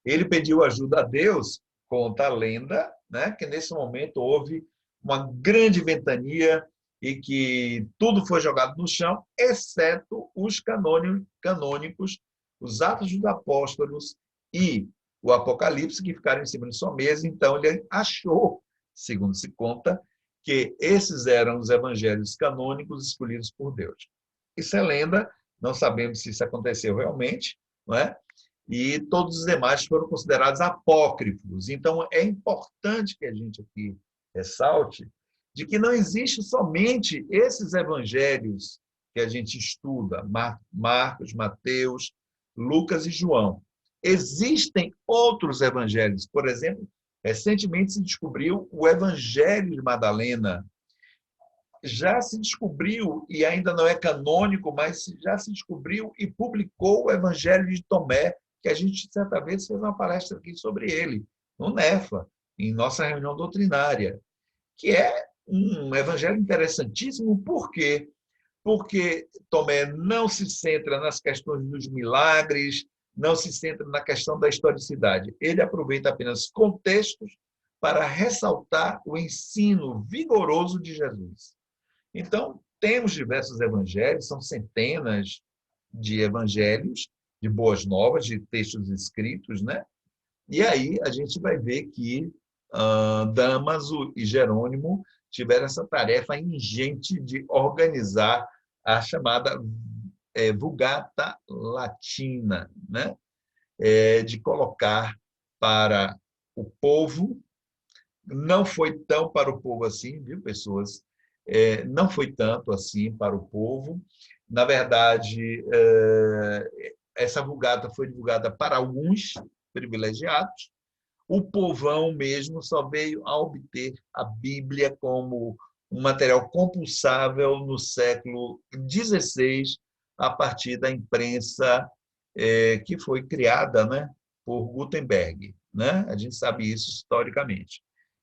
Ele pediu ajuda a Deus, conta a lenda, né? Que nesse momento houve uma grande ventania e que tudo foi jogado no chão, exceto os canônicos, os Atos dos Apóstolos e o Apocalipse, que ficaram em cima de sua mesa. Então, ele achou, segundo se conta, que esses eram os evangelhos canônicos escolhidos por Deus. Isso é lenda, não sabemos se isso aconteceu realmente, não é? E todos os demais foram considerados apócrifos. Então, é importante que a gente aqui ressalte de que não existe somente esses evangelhos que a gente estuda, Marcos, Mateus, Lucas e João. Existem outros evangelhos. Por exemplo, recentemente se descobriu o Evangelho de Madalena. Já se descobriu, e ainda não é canônico, mas já se descobriu e publicou o Evangelho de Tomé, que a gente, certa vez, fez uma palestra aqui sobre ele, no NEFA, em nossa reunião doutrinária, que é um evangelho interessantíssimo. Por quê? Porque Tomé não se centra nas questões dos milagres, não se centra na questão da historicidade. Ele aproveita apenas contextos para ressaltar o ensino vigoroso de Jesus. Então, temos diversos evangelhos, são centenas de evangelhos, de boas novas, de textos escritos, né? E aí a gente vai ver que Dámaso e Jerônimo tiveram essa tarefa ingente de organizar a chamada Vulgata Latina, né? De colocar para o povo. Não foi tão para o povo assim, viu, pessoas? Não foi tanto assim para o povo. Na verdade, essa Vulgata foi divulgada para alguns privilegiados. O povão mesmo só veio a obter a Bíblia como um material compulsável no século XVI, a partir da imprensa que foi criada, né, por Gutenberg, né? A gente sabe isso historicamente.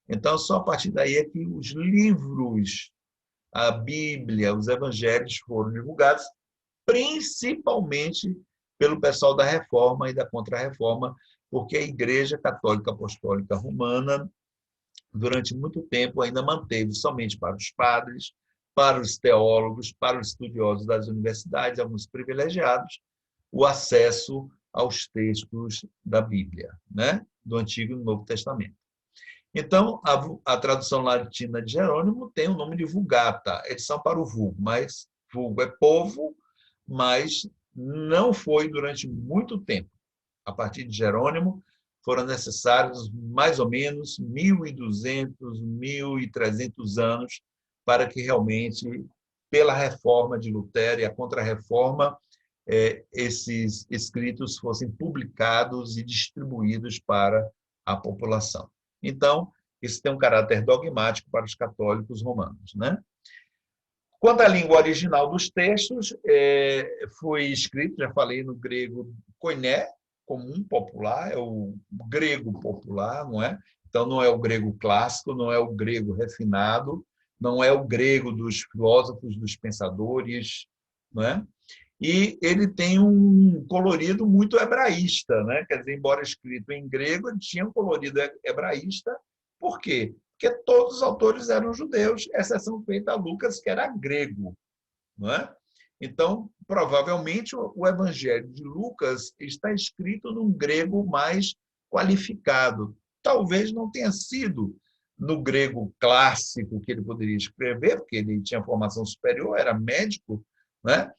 Então, só a partir daí é que os livros, a Bíblia, os evangelhos foram divulgados, principalmente pelo pessoal da Reforma e da Contra-Reforma, porque a Igreja Católica Apostólica Romana, durante muito tempo, ainda manteve somente para os padres, para os teólogos, para os estudiosos das universidades, alguns privilegiados, o acesso aos textos da Bíblia, né? Do Antigo e do Novo Testamento. Então, a tradução latina de Jerônimo tem o nome de Vulgata, edição para o vulgo, mas vulgo é povo, mas não foi durante muito tempo. A partir de Jerônimo, foram necessários mais ou menos 1.200, 1.300 anos para que realmente, pela reforma de Lutero e a Contra-Reforma, esses escritos fossem publicados e distribuídos para a população. Então, isso tem um caráter dogmático para os católicos romanos, né? Quanto à língua original dos textos, foi escrito, já falei, no grego koiné, comum, popular, é o grego popular, não é? Então, não é o grego clássico, não é o grego refinado, não é o grego dos filósofos, dos pensadores, não é? E ele tem um colorido muito hebraísta, né? Quer dizer, embora escrito em grego, ele tinha um colorido hebraísta. Por quê? Porque todos os autores eram judeus, exceção feita a Lucas, que era grego, não é? Então, provavelmente, o Evangelho de Lucas está escrito num grego mais qualificado. Talvez não tenha sido no grego clássico que ele poderia escrever, porque ele tinha formação superior, era médico, né?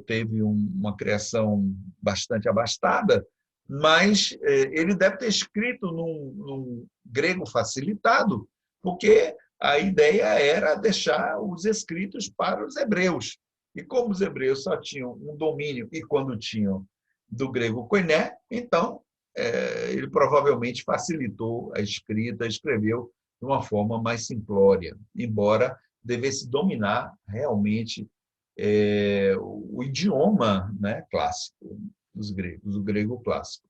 Teve uma criação bastante abastada, mas ele deve ter escrito num grego facilitado, porque a ideia era deixar os escritos para os hebreus. E como os hebreus só tinham um domínio, e quando tinham do grego koiné, então ele provavelmente facilitou a escrita, escreveu de uma forma mais simplória, embora devesse dominar realmente o idioma, né, clássico dos gregos, o grego clássico.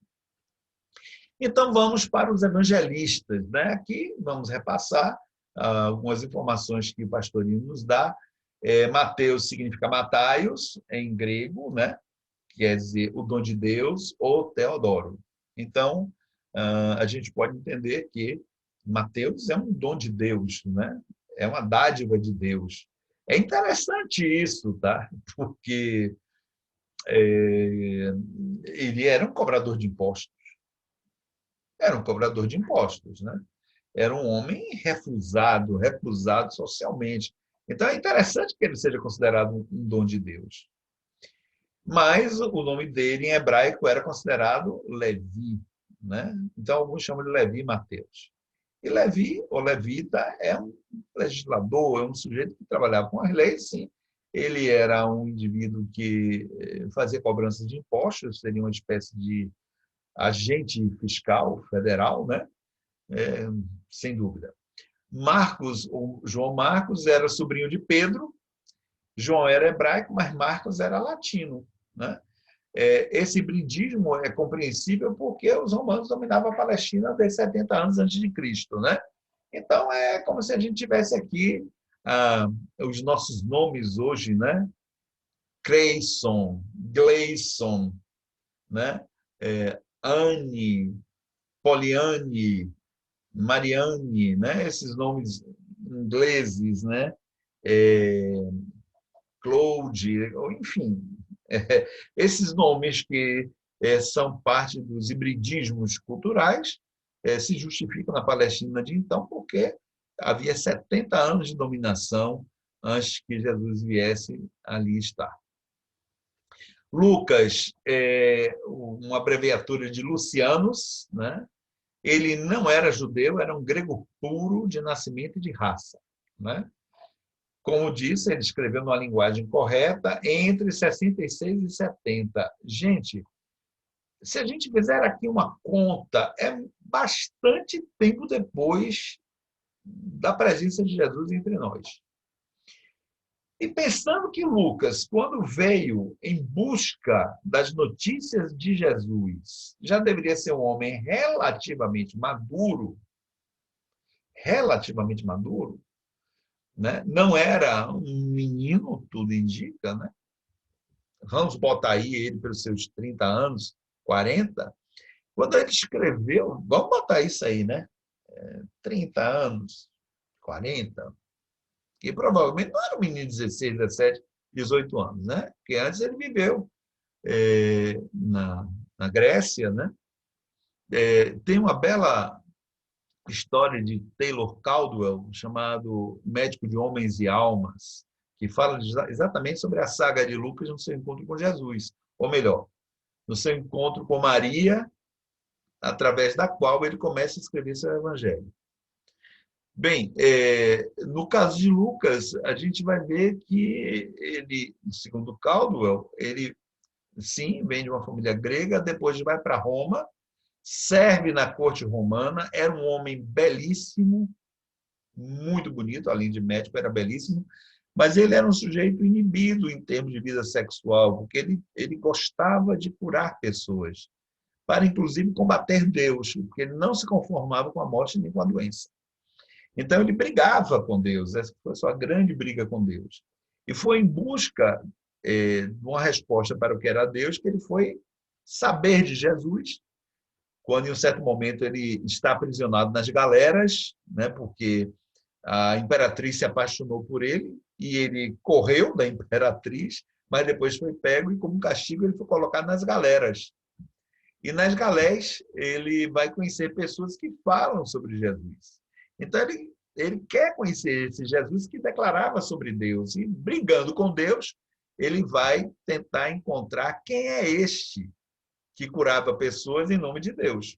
Então, vamos para os evangelistas, né? Aqui vamos repassar algumas informações que o Pastorino nos dá. Mateus significa Mataios, em grego, né? Quer dizer o dom de Deus, ou Teodoro. Então, a gente pode entender que Mateus é um dom de Deus, né? É uma dádiva de Deus. É interessante isso, tá? Porque ele era um cobrador de impostos. Era um cobrador de impostos, né? Era um homem recusado socialmente. Então, é interessante que ele seja considerado um dom de Deus. Mas o nome dele, em hebraico, era considerado Levi, né? Então, alguns chamam de Levi Mateus. E Levi, ou levita, é um legislador, é um sujeito que trabalhava com as leis, sim. Ele era um indivíduo que fazia cobrança de impostos, seria uma espécie de agente fiscal federal, né? Sem dúvida. Marcos, o João Marcos, era sobrinho de Pedro. João era hebraico, mas Marcos era latino, né? Esse hibridismo é compreensível porque os romanos dominavam a Palestina desde 70 anos antes de Cristo, né? Então, é como se a gente tivesse aqui os nossos nomes hoje, né? Creyson, Gleison, né? Anne, Poliane, Marianne, né? Esses nomes ingleses, né? Claude, enfim, esses nomes que são parte dos hibridismos culturais se justificam na Palestina de então, porque havia 70 anos de dominação antes que Jesus viesse ali estar. Lucas é uma abreviatura de Lucianus, né? Ele não era judeu, era um grego puro de nascimento e de raça, né? Como disse, ele escreveu numa linguagem correta entre 66 e 70. Gente, se a gente fizer aqui uma conta, é bastante tempo depois da presença de Jesus entre nós. E pensando que Lucas, quando veio em busca das notícias de Jesus, já deveria ser um homem relativamente maduro, né? Não era um menino, tudo indica, né? Vamos botar aí ele pelos seus 30 anos, 40. Quando ele escreveu, vamos botar isso aí, né? 30 anos, 40, que provavelmente não era um menino de 16, 17, 18 anos, né? Porque antes ele viveu na Grécia, né? Tem uma bela história de Taylor Caldwell, chamado Médico de Homens e Almas, que fala exatamente sobre a saga de Lucas no seu encontro com Jesus. Ou melhor, no seu encontro com Maria, através da qual ele começa a escrever seu evangelho. Bem, no caso de Lucas, a gente vai ver que ele, segundo Caldwell, ele, sim, vem de uma família grega, depois vai para Roma, serve na corte romana, era um homem belíssimo, muito bonito, além de médico, era belíssimo, mas ele era um sujeito inibido em termos de vida sexual, porque ele gostava de curar pessoas. para, inclusive, combater Deus, porque ele não se conformava com a morte nem com a doença. Então, ele brigava com Deus, essa foi a sua grande briga com Deus. E foi em busca de uma resposta para o que era Deus que ele foi saber de Jesus, quando, em um certo momento, ele está aprisionado nas galeras, né, porque a imperatriz se apaixonou por ele e ele correu da imperatriz, mas depois foi pego e, como castigo, ele foi colocado nas galeras. E nas galés ele vai conhecer pessoas que falam sobre Jesus. Então ele quer conhecer esse Jesus que declarava sobre Deus. E brigando com Deus, ele vai tentar encontrar quem é este que curava pessoas em nome de Deus.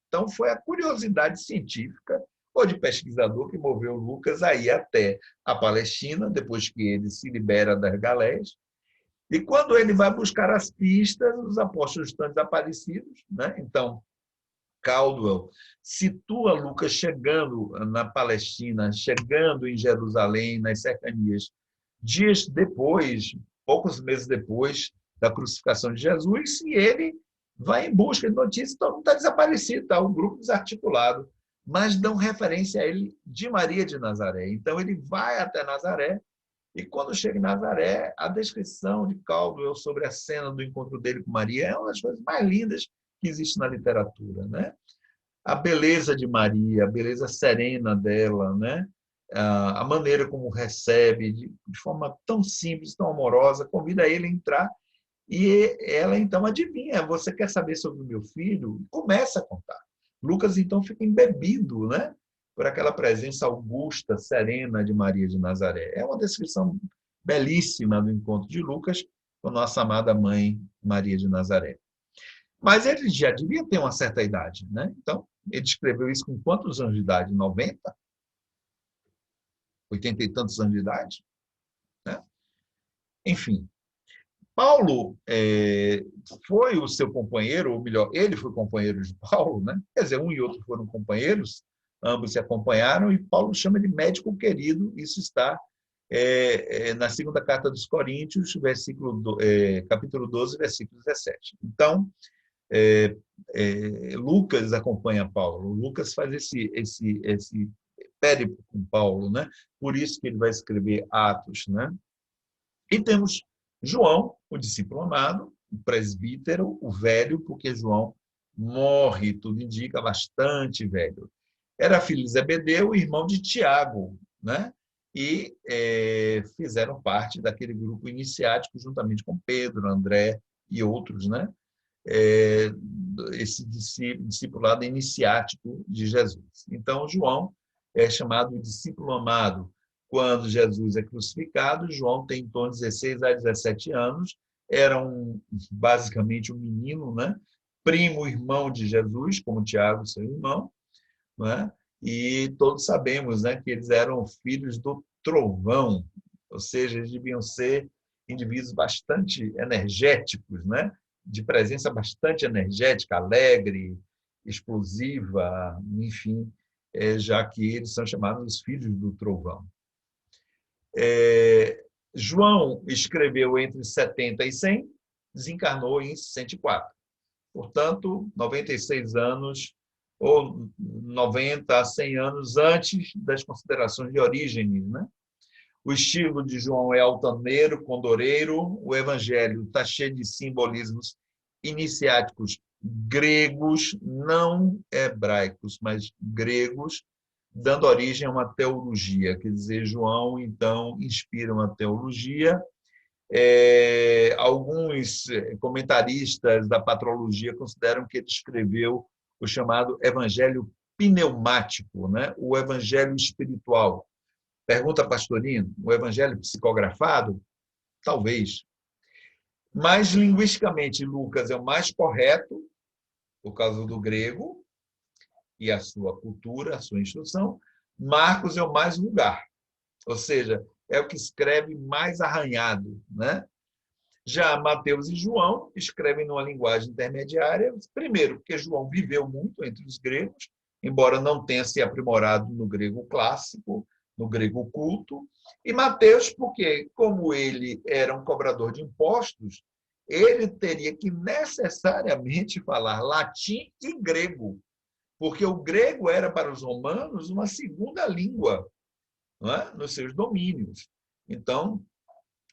Então foi a curiosidade científica ou de pesquisador que moveu Lucas a ir até a Palestina, depois que ele se libera das galés. E quando ele vai buscar as pistas, os apóstolos estão desaparecidos, né? Então, Caldwell situa Lucas chegando na Palestina, chegando em Jerusalém, nas cercanias, dias depois, poucos meses depois da crucificação de Jesus, e ele vai em busca de notícias, todo mundo está desaparecido, está um grupo desarticulado, mas dão referência a ele de Maria de Nazaré. Então, ele vai até Nazaré, e quando chega em Nazaré, a descrição de Caldwell sobre a cena do encontro dele com Maria é uma das coisas mais lindas que existe na literatura, né? A beleza de Maria, a beleza serena dela, né? A maneira como recebe, de forma tão simples, tão amorosa, convida ele a entrar e ela então adivinha, você quer saber sobre o meu filho? Começa a contar. Lucas então fica embebido, né? Por aquela presença augusta, serena de Maria de Nazaré. É uma descrição belíssima do encontro de Lucas com nossa amada mãe Maria de Nazaré. Mas ele já devia ter uma certa idade, né? Então, ele escreveu isso com quantos anos de idade? 90? 80 e tantos anos de idade? Né? Enfim, Paulo foi o seu companheiro, ou melhor, ele foi companheiro de Paulo, né? Quer dizer, um e outro foram companheiros, ambos se acompanharam, e Paulo chama de médico querido, isso está na segunda carta dos Coríntios, capítulo 12, versículo 17. Então, Lucas acompanha Paulo, Lucas faz esse périplo com Paulo, né? Por isso que ele vai escrever Atos, né? E temos João, o discípulo amado, o presbítero, o velho, porque João morre, tudo indica, bastante velho. Era filho de Zebedeu, irmão de Tiago, né? E fizeram parte daquele grupo iniciático, juntamente com Pedro, André e outros, né? Esse discipulado iniciático de Jesus. Então, João é chamado de discípulo amado. Quando Jesus é crucificado, João tem em torno de 16 a 17 anos, era basicamente um menino, né? Primo irmão de Jesus, como Tiago, seu irmão, né? E todos sabemos, né, que eles eram filhos do trovão, ou seja, eles deviam ser indivíduos bastante energéticos, né? De presença bastante energética, alegre, explosiva, enfim, já que eles são chamados os filhos do trovão. João escreveu entre 70 e 100, desencarnou em 104. Portanto, 96 anos, ou 90 a 100 anos antes das considerações de Orígenes, né? O estilo de João é altaneiro, condoreiro, o evangelho está cheio de simbolismos iniciáticos gregos, não hebraicos, mas gregos, dando origem a uma teologia. Quer dizer, João, então, inspira uma teologia. Alguns comentaristas da patrologia consideram que ele escreveu o chamado evangelho pneumático, né? O evangelho espiritual. Pergunta Pastorino, o evangelho psicografado? Talvez. Mas, linguisticamente, Lucas é o mais correto, por causa do grego e a sua cultura, a sua instrução. Marcos é o mais vulgar, ou seja, é o que escreve mais arranhado, né? Já Mateus e João escrevem numa linguagem intermediária, primeiro, porque João viveu muito entre os gregos, embora não tenha se aprimorado no grego clássico, no grego culto, e Mateus, porque, como ele era um cobrador de impostos, ele teria que necessariamente falar latim e grego, porque o grego era para os romanos uma segunda língua, não é? Nos seus domínios. Então,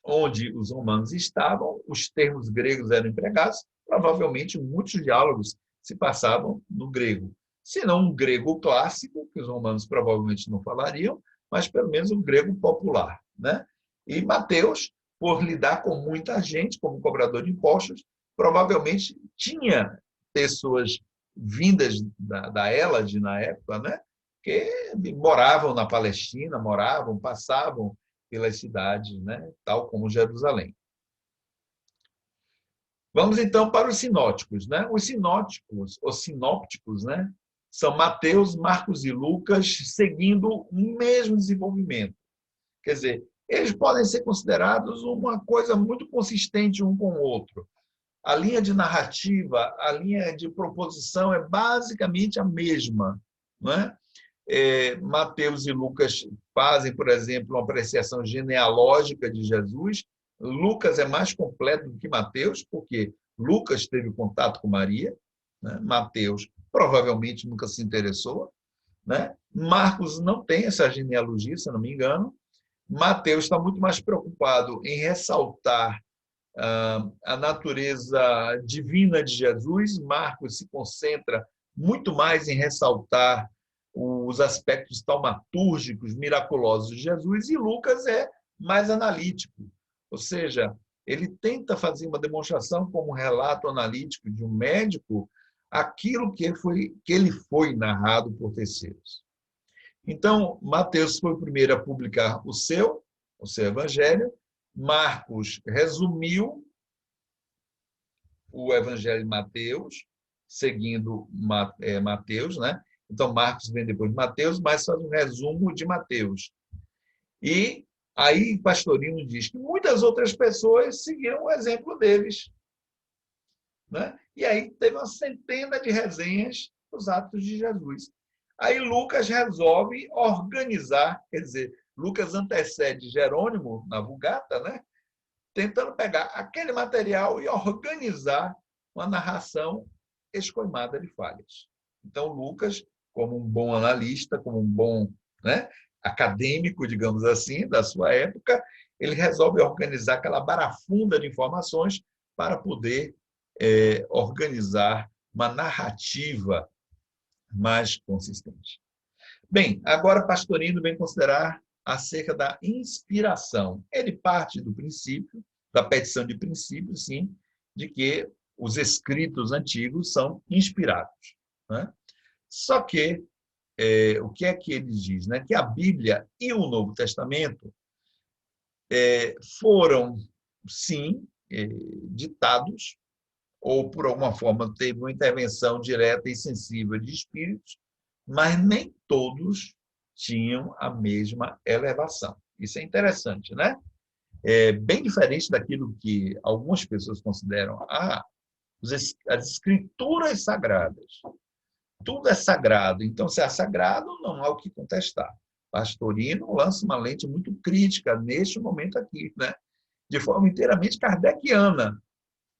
onde os romanos estavam, os termos gregos eram empregados, provavelmente muitos diálogos se passavam no grego. Se não um grego clássico, que os romanos provavelmente não falariam, mas pelo menos um grego popular, né? E Mateus, por lidar com muita gente como cobrador de impostos, provavelmente tinha pessoas vindas da Hélade na época, né? Que moravam na Palestina, passavam pelas cidades, né? Tal como Jerusalém. Vamos então para os sinóticos, né? Os sinóticos, os sinópticos, né? São Mateus, Marcos e Lucas, seguindo o mesmo desenvolvimento. Quer dizer, eles podem ser considerados uma coisa muito consistente um com o outro. A linha de narrativa, a linha de proposição é basicamente a mesma, não é? Mateus e Lucas fazem, por exemplo, uma apreciação genealógica de Jesus. Lucas é mais completo do que Mateus, porque Lucas teve contato com Maria, né? Mateus provavelmente nunca se interessou, né? Marcos não tem essa genealogia, se eu não me engano. Mateus está muito mais preocupado em ressaltar a natureza divina de Jesus. Marcos se concentra muito mais em ressaltar os aspectos taumatúrgicos, miraculosos de Jesus, e Lucas é mais analítico, ou seja, ele tenta fazer uma demonstração como um relato analítico de um médico, aquilo que ele foi narrado por terceiros. Então, Mateus foi o primeiro a publicar o seu evangelho, Marcos resumiu o evangelho de Mateus, seguindo Mateus, né? Então, Marcos vem depois de Mateus, mas faz um resumo de Mateus. E aí, Pastorino diz que muitas outras pessoas seguiram o exemplo deles, né? E aí teve uma centena de resenhas dos Atos de Jesus. Aí Lucas resolve organizar, quer dizer, Lucas antecede Jerônimo na Vulgata, né? Tentando pegar aquele material e organizar uma narração escoimada de falhas. Então, Lucas, como um bom analista, como um bom, né, acadêmico, digamos assim, da sua época, ele resolve organizar aquela barafunda de informações para poder organizar uma narrativa mais consistente. Bem, agora Pastorino vem considerar acerca da inspiração. Ele parte do princípio, da petição de princípio, sim, de que os escritos antigos são inspirados, né? Só que, o que é que ele diz? Né? Que a Bíblia e o Novo Testamento foram, sim, ditados, ou por alguma forma teve uma intervenção direta e sensível de espíritos, mas nem todos tinham a mesma elevação. Isso é interessante, né? É bem diferente daquilo que algumas pessoas consideram as escrituras sagradas. Tudo é sagrado, então, se é sagrado, não há o que contestar. Pastorino lança uma lente muito crítica neste momento aqui, né? De forma inteiramente kardeciana.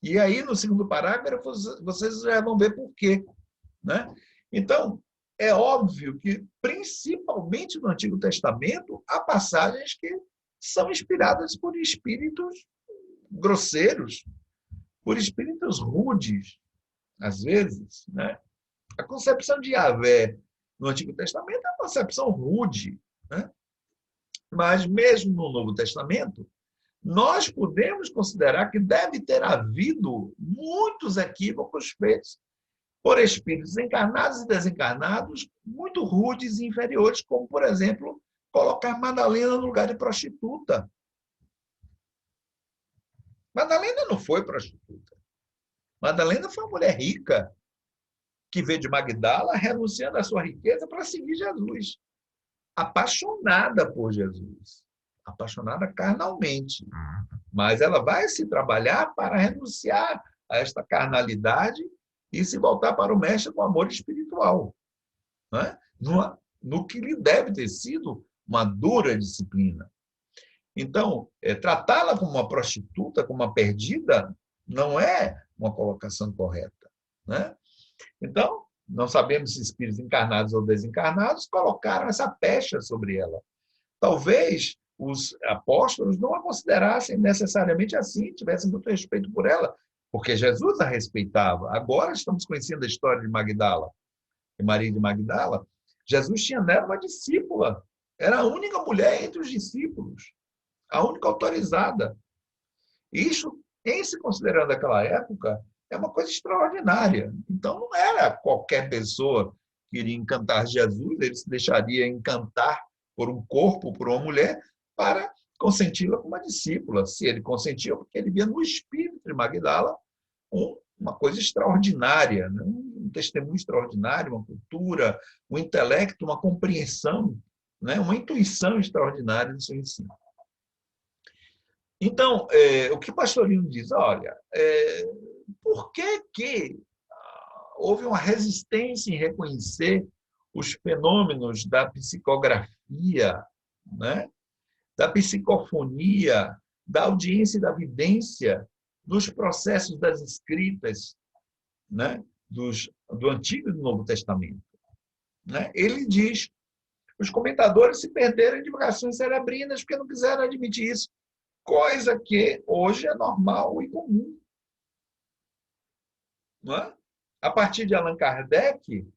E aí, no segundo parágrafo, vocês já vão ver por quê, né? Então, é óbvio que, principalmente no Antigo Testamento, há passagens que são inspiradas por espíritos grosseiros, por espíritos rudes, às vezes, né? A concepção de Yahvé no Antigo Testamento é uma concepção rude, né? Mas, mesmo no Novo Testamento, nós podemos considerar que deve ter havido muitos equívocos feitos por espíritos encarnados e desencarnados muito rudes e inferiores, como, por exemplo, colocar Madalena no lugar de prostituta. Madalena não foi prostituta. Madalena foi uma mulher rica que veio de Magdala renunciando à sua riqueza para seguir Jesus. Apaixonada por Jesus. Apaixonada carnalmente. Mas ela vai se trabalhar para renunciar a esta carnalidade e se voltar para o mestre com amor espiritual, né? No que lhe deve ter sido uma dura disciplina. Então, tratá-la como uma prostituta, como uma perdida, Não é uma colocação correta, né? Então, não sabemos se espíritos encarnados ou desencarnados colocaram essa pecha sobre ela. Talvez os apóstolos não a considerassem necessariamente assim, tivessem muito respeito por ela, porque Jesus a respeitava. Agora estamos conhecendo a história de Magdala, de Maria de Magdala. Jesus tinha nela uma discípula. Era a única mulher entre os discípulos, a única autorizada. Isso, em se considerando aquela época, é uma coisa extraordinária. Então, não era qualquer pessoa que iria encantar Jesus, ele se deixaria encantar por um corpo, por uma mulher, para consenti-la como uma discípula. Se ele consentia, porque ele via no espírito de Magdala uma coisa extraordinária, né? Um testemunho extraordinário, uma cultura, um intelecto, uma compreensão, né? Uma intuição extraordinária do seu ensino. Então, o que o Pastorino diz? Olha, por que houve uma resistência em reconhecer os fenômenos da psicografia, né? Da psicofonia, da audiência e da vidência, dos processos das escritas, né? Do Antigo e do Novo Testamento? Né? Ele diz, os comentadores se perderam em divagações cerebrinas porque não quiseram admitir isso, coisa que hoje é normal e comum. Não é? A partir de Allan Kardec,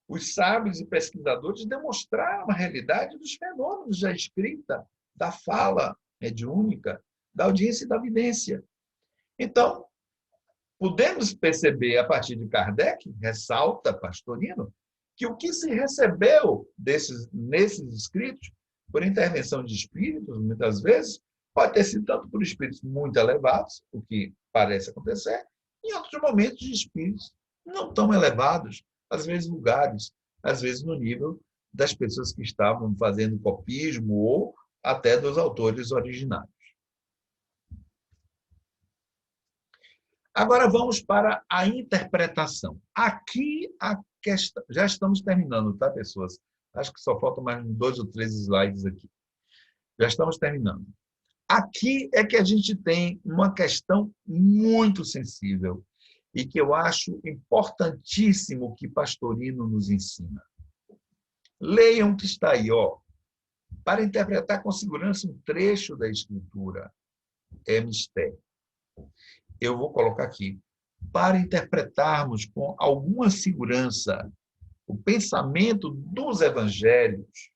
os sábios e pesquisadores demonstraram a realidade dos fenômenos da escrita, da fala mediúnica, da audiência e da vidência. Então, podemos perceber, a partir de Kardec, ressalta Pastorino, que o que se recebeu nesses escritos, por intervenção de espíritos, muitas vezes, pode ter sido tanto por espíritos muito elevados, o que parece acontecer, em outros momentos de espíritos não tão elevados, às vezes vulgares, às vezes no nível das pessoas que estavam fazendo copismo ou até dos autores originários. Agora vamos para a interpretação. Aqui a questão, já estamos terminando, tá, pessoas? Acho que só faltam mais 2 ou 3 slides aqui. Já estamos terminando. Aqui é que a gente tem uma questão muito sensível e que eu acho importantíssimo que Pastorino nos ensina. Leiam o que está aí, ó. Para interpretar com segurança um trecho da Escritura é mistério. Eu vou colocar aqui. Para interpretarmos com alguma segurança o pensamento dos evangelhos,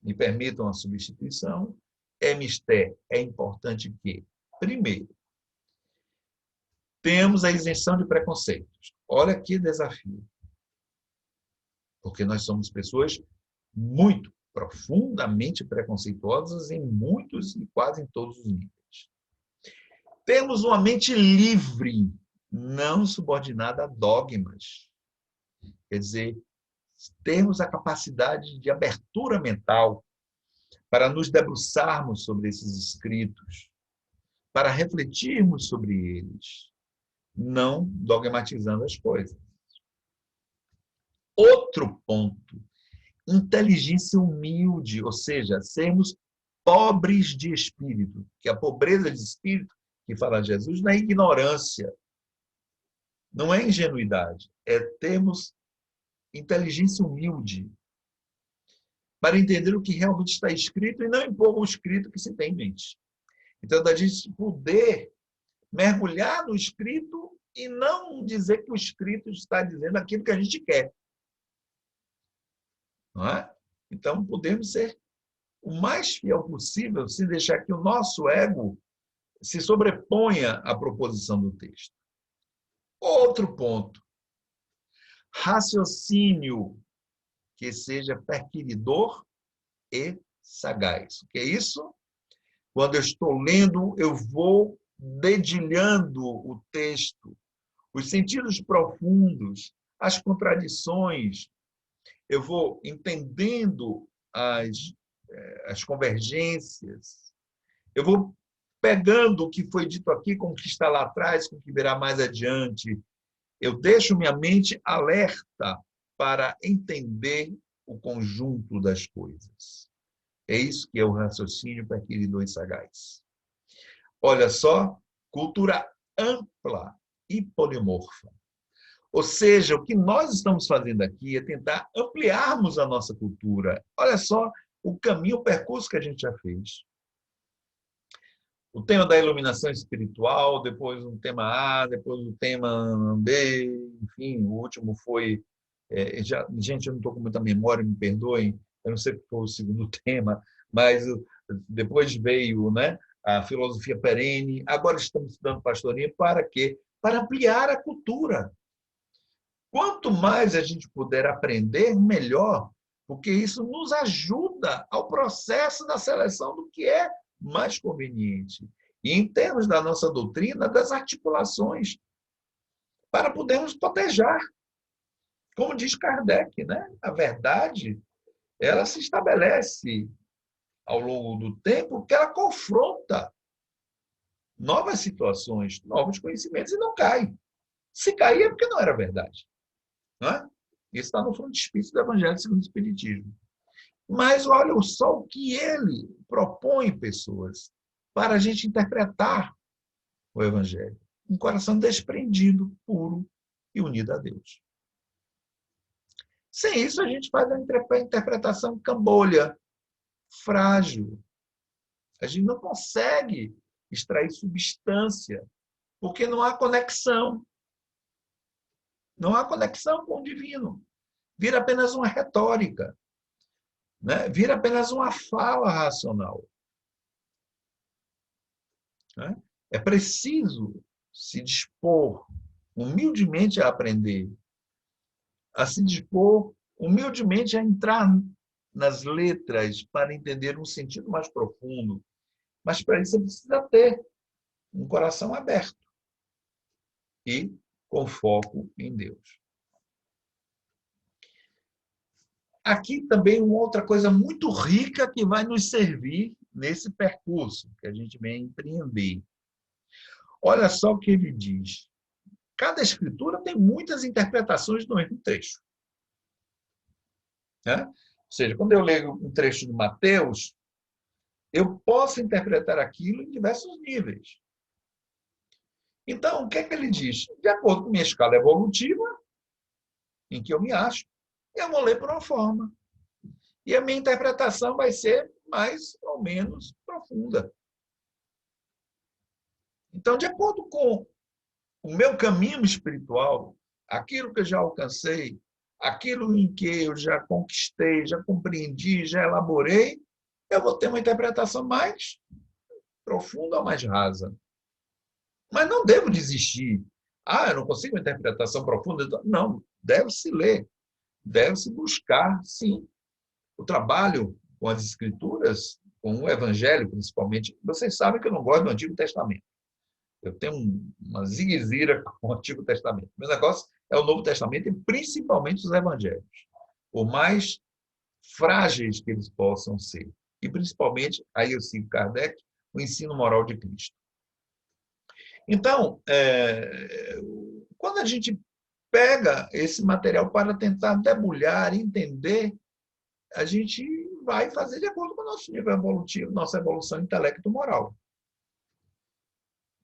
me permitam a substituição, é mistério. É importante que, primeiro, temos a isenção de preconceitos. Olha que desafio. Porque nós somos pessoas muito, profundamente preconceituosas em muitos e quase em todos os níveis. Temos uma mente livre, não subordinada a dogmas. Quer dizer, temos a capacidade de abertura mental para nos debruçarmos sobre esses escritos, para refletirmos sobre eles, não dogmatizando as coisas. Outro ponto, inteligência humilde, ou seja, sermos pobres de espírito, que a pobreza de espírito que fala Jesus não é ignorância, não é ingenuidade, é termos inteligência humilde para entender o que realmente está escrito e não impor o escrito que se tem em mente. Então, da gente poder mergulhar no escrito e não dizer que o escrito está dizendo aquilo que a gente quer. Não é? Então, podemos ser o mais fiel possível sem deixar que o nosso ego se sobreponha à proposição do texto. Outro ponto, raciocínio que seja perquiridor e sagaz. O que é isso? Quando eu estou lendo, eu vou dedilhando o texto, os sentidos profundos, as contradições, eu vou entendendo as convergências, eu vou pegando o que foi dito aqui com o que está lá atrás, com o que virá mais adiante. Eu deixo minha mente alerta para entender o conjunto das coisas. É isso que é o raciocínio perquiridor e sagaz. Olha só, cultura ampla e polimorfa. Ou seja, o que nós estamos fazendo aqui é tentar ampliarmos a nossa cultura. Olha só o caminho, o percurso que a gente já fez. O tema da iluminação espiritual, depois um tema A, depois o tema B, enfim, o último foi... gente, eu não estou com muita memória, me perdoem, eu não sei qual foi o segundo tema, mas depois veio, né, a filosofia perene, agora estamos estudando pastorinha, para quê? Para ampliar a cultura. Quanto mais a gente puder aprender, melhor, porque isso nos ajuda ao processo da seleção do que é mais conveniente. E, em termos da nossa doutrina, das articulações, para podermos proteger. Como diz Kardec, né? A verdade, ela se estabelece ao longo do tempo, porque ela confronta novas situações, novos conhecimentos, e não cai. Se cair é porque não era verdade. Não é? Isso está no frontispício do Evangelho segundo o Espiritismo. Mas olha só o que ele propõe, pessoas, para a gente interpretar o Evangelho. Um coração desprendido, puro e unido a Deus. Sem isso, a gente faz a interpretação cambolha, frágil. A gente não consegue extrair substância, porque não há conexão. Não há conexão com o divino. Vira apenas uma retórica, né? Vira apenas uma fala racional. Né? É preciso se dispor humildemente a aprender, a se dispor humildemente a entrar nas letras para entender um sentido mais profundo. Mas para isso você precisa ter um coração aberto e com foco em Deus. Aqui também uma outra coisa muito rica que vai nos servir nesse percurso que a gente vem empreender. Olha só o que ele diz. Cada escritura tem muitas interpretações no mesmo trecho. Né? Ou seja, quando eu leio um trecho de Mateus, eu posso interpretar aquilo em diversos níveis. Então, o que é que ele diz? De acordo com minha escala evolutiva, em que eu me acho, eu vou ler por uma forma. E a minha interpretação vai ser mais ou menos profunda. Então, de acordo com o meu caminho espiritual, aquilo que eu já alcancei, aquilo em que eu já conquistei, já compreendi, já elaborei, eu vou ter uma interpretação mais profunda ou mais rasa. Mas não devo desistir. Eu não consigo uma interpretação profunda. Não, deve-se ler, deve-se buscar, sim. O trabalho com as Escrituras, com o Evangelho, principalmente. Vocês sabem que eu não gosto do Antigo Testamento. Eu tenho uma zigue-zira com o Antigo Testamento. O meu negócio é o Novo Testamento e principalmente os Evangelhos. Por mais frágeis que eles possam ser. E principalmente, aí eu sigo Kardec, o ensino moral de Cristo. Então, quando a gente pega esse material para tentar debulhar, entender, a gente vai fazer de acordo com o nosso nível evolutivo, nossa evolução intelecto-moral.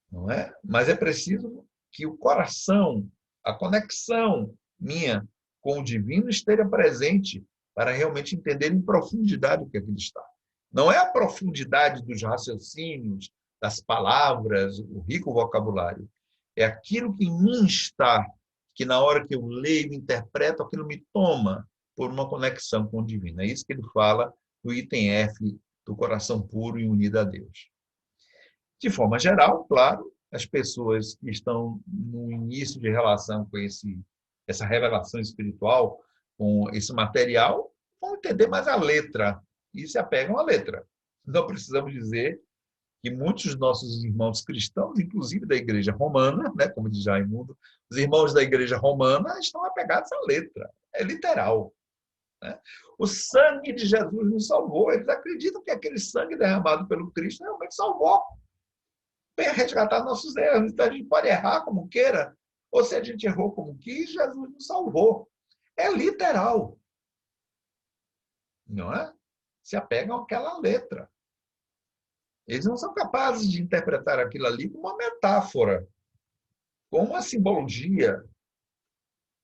Não é? Mas é preciso que o coração, a conexão minha com o divino esteja presente para realmente entender em profundidade o que aquilo está. Não é a profundidade dos raciocínios, das palavras, o rico vocabulário. É aquilo que em mim está, que na hora que eu leio, interpreto, aquilo me toma por uma conexão com o divino. É isso que ele fala no item F do coração puro e unido a Deus. De forma geral, claro, as pessoas que estão no início de relação com essa revelação espiritual, com esse material, vão entender mais a letra e se apegam à letra. Não precisamos dizer que muitos dos nossos irmãos cristãos, inclusive da Igreja Romana, né, como diz Raimundo, os irmãos da Igreja Romana estão apegados à letra. É literal. Né? O sangue de Jesus nos salvou. Eles acreditam que aquele sangue derramado pelo Cristo realmente salvou. Vem resgatar nossos erros. Então, a gente pode errar como queira, ou se a gente errou como quis, Jesus nos salvou. É literal. Não é? Se apegam àquela letra. Eles não são capazes de interpretar aquilo ali como uma metáfora, como uma simbologia,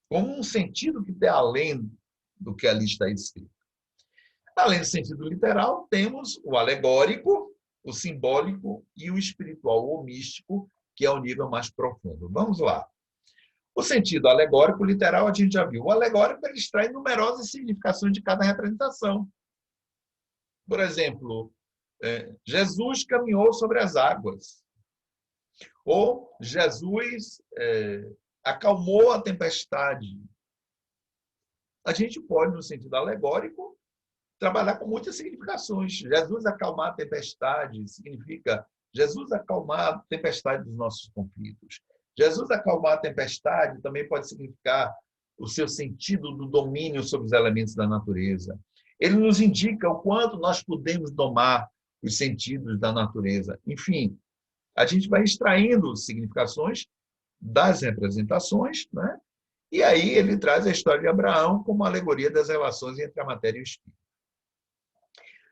como um sentido que está além do que ali está escrito. Além do sentido literal, temos o alegórico, o simbólico e o espiritual ou místico, que é o nível mais profundo. Vamos lá. O sentido alegórico, literal, a gente já viu. O alegórico ele extrai numerosas significações de cada representação. Por exemplo, Jesus caminhou sobre as águas. Ou Jesus acalmou a tempestade. A gente pode, no sentido alegórico, trabalhar com muitas significações. Jesus acalmar a tempestade significa Jesus acalmar a tempestade dos nossos conflitos. Jesus acalmar a tempestade também pode significar o seu sentido do domínio sobre os elementos da natureza. Ele nos indica o quanto nós podemos domar os sentidos da natureza. Enfim, a gente vai extraindo significações das representações, né? E aí ele traz a história de Abraão como uma alegoria das relações entre a matéria e o espírito.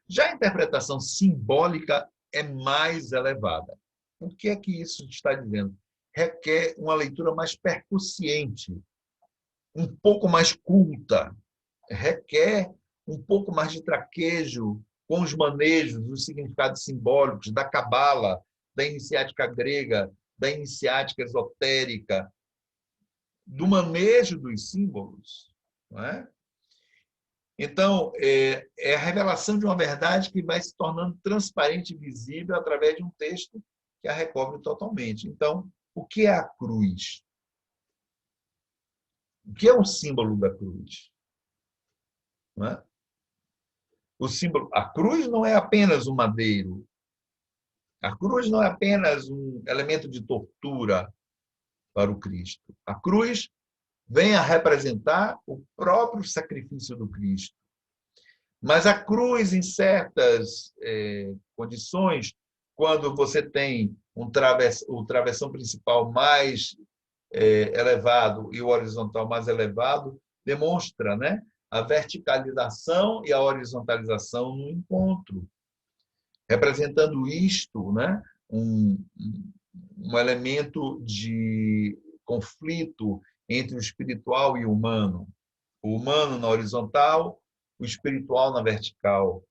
Já a interpretação simbólica é mais elevada. O que é que isso está dizendo? Requer uma leitura mais percussiente, um pouco mais culta, requer um pouco mais de traquejo com os manejos, os significados simbólicos da cabala, da iniciática grega, da iniciática esotérica, do manejo dos símbolos. Não é? Então, é a revelação de uma verdade que vai se tornando transparente e visível através de um texto que a recobre totalmente. Então, o que é a cruz? O que é o símbolo da cruz? Não é? O símbolo, a cruz não é apenas um madeiro. A cruz não é apenas um elemento de tortura para o Cristo. A cruz vem a representar o próprio sacrifício do Cristo. Mas a cruz, em certas condições, quando você tem o travessão principal mais elevado e o horizontal mais elevado, demonstra, né, a verticalização e a horizontalização no encontro, representando isto, né, um elemento de conflito entre o espiritual e o humano na horizontal, o espiritual na vertical.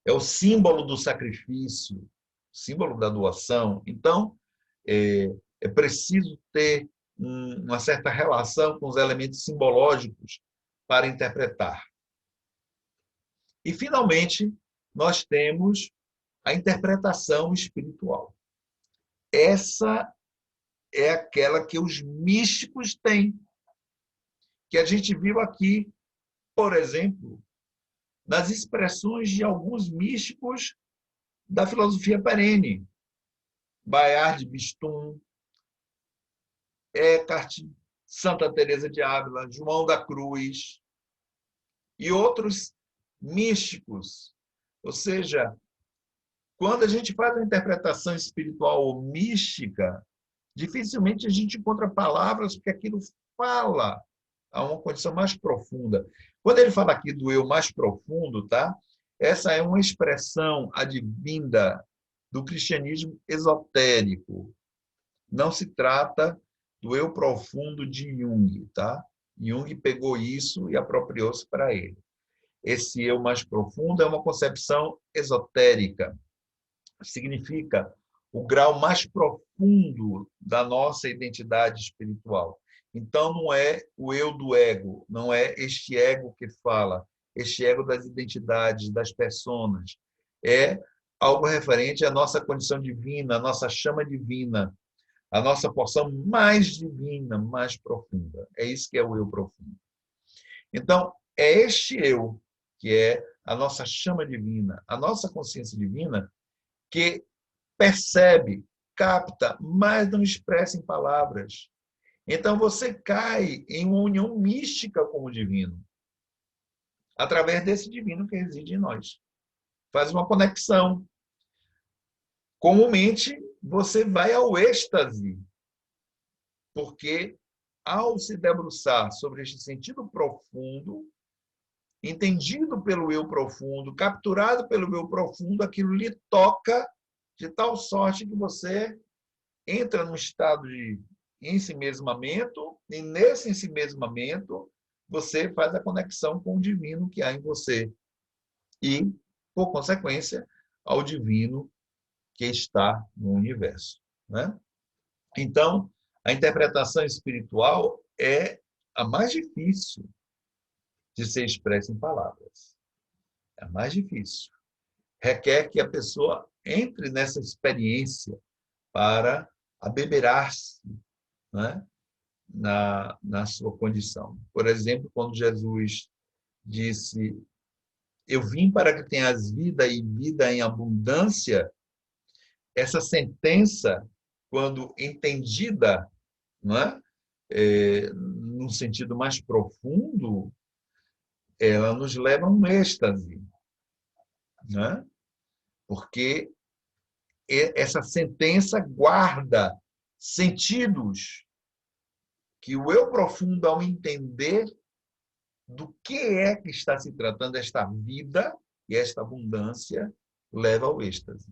É o símbolo do sacrifício, símbolo da doação. Então, é preciso ter uma certa relação com os elementos simbológicos para interpretar. E, finalmente, nós temos a interpretação espiritual. Essa é aquela que os místicos têm, que a gente viu aqui, por exemplo, nas expressões de alguns místicos da filosofia perene. Bayard de Bistum, Eckhart, Santa Teresa de Ávila, João da Cruz e outros místicos. Ou seja, quando a gente faz uma interpretação espiritual ou mística, dificilmente a gente encontra palavras porque aquilo fala a uma condição mais profunda. Quando ele fala aqui do eu mais profundo, tá? Essa é uma expressão advinda do cristianismo esotérico. Não se trata do eu profundo de Jung, tá? Jung pegou isso e apropriou-se para ele. Esse eu mais profundo é uma concepção esotérica. Significa o grau mais profundo da nossa identidade espiritual. Então, não é o eu do ego, não é este ego que fala, este ego das identidades, das personas. É algo referente à nossa condição divina, à nossa chama divina, a nossa porção mais divina, mais profunda. É isso que é o eu profundo. Então, é este eu, que é a nossa chama divina, a nossa consciência divina, que percebe, capta, mas não expressa em palavras. Então, você cai em uma união mística com o divino, através desse divino que reside em nós. Faz uma conexão. Comumente, você vai ao êxtase, porque, ao se debruçar sobre este sentido profundo, entendido pelo eu profundo, capturado pelo eu profundo, aquilo lhe toca de tal sorte que você entra num estado de ensimesmamento, e nesse ensimesmamento você faz a conexão com o divino que há em você e, por consequência, ao divino que está no universo, né? Então, a interpretação espiritual é a mais difícil de ser expressa em palavras. É a mais difícil. Requer que a pessoa entre nessa experiência para abeberar-se, né, na sua condição. Por exemplo, quando Jesus disse: eu vim para que tenhas vida e vida em abundância, essa sentença, quando entendida, não é? Num sentido mais profundo, ela nos leva a um êxtase, né? Porque essa sentença guarda sentidos que o eu profundo, ao entender do que é que está se tratando esta vida e esta abundância, leva ao êxtase.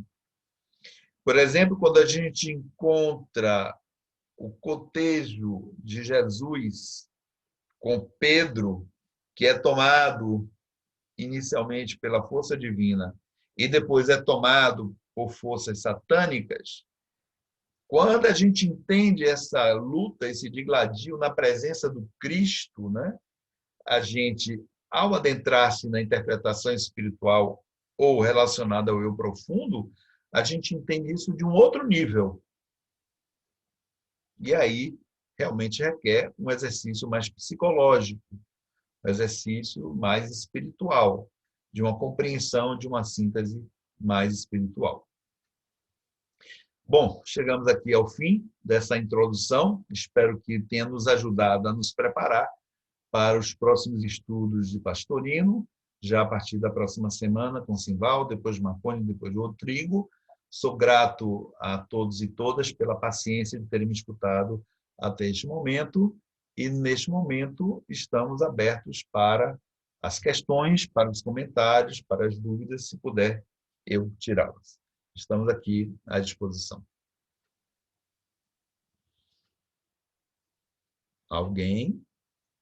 Por exemplo, quando a gente encontra o cotejo de Jesus com Pedro, que é tomado inicialmente pela força divina e depois é tomado por forças satânicas, quando a gente entende essa luta, esse digladio na presença do Cristo, né, a gente, ao adentrar-se na interpretação espiritual ou relacionada ao eu profundo, a gente entende isso de um outro nível. E aí, realmente requer um exercício mais psicológico, um exercício mais espiritual, de uma compreensão, de uma síntese mais espiritual. Bom, chegamos aqui ao fim dessa introdução. Espero que tenha nos ajudado a nos preparar para os próximos estudos de Pastorino, já a partir da próxima semana, com Simval, depois Marconi, depois Rodrigo. Sou grato a todos e todas pela paciência de terem me escutado até este momento, e neste momento estamos abertos para as questões, para os comentários, para as dúvidas, se puder eu tirá-las. Estamos aqui à disposição. Alguém?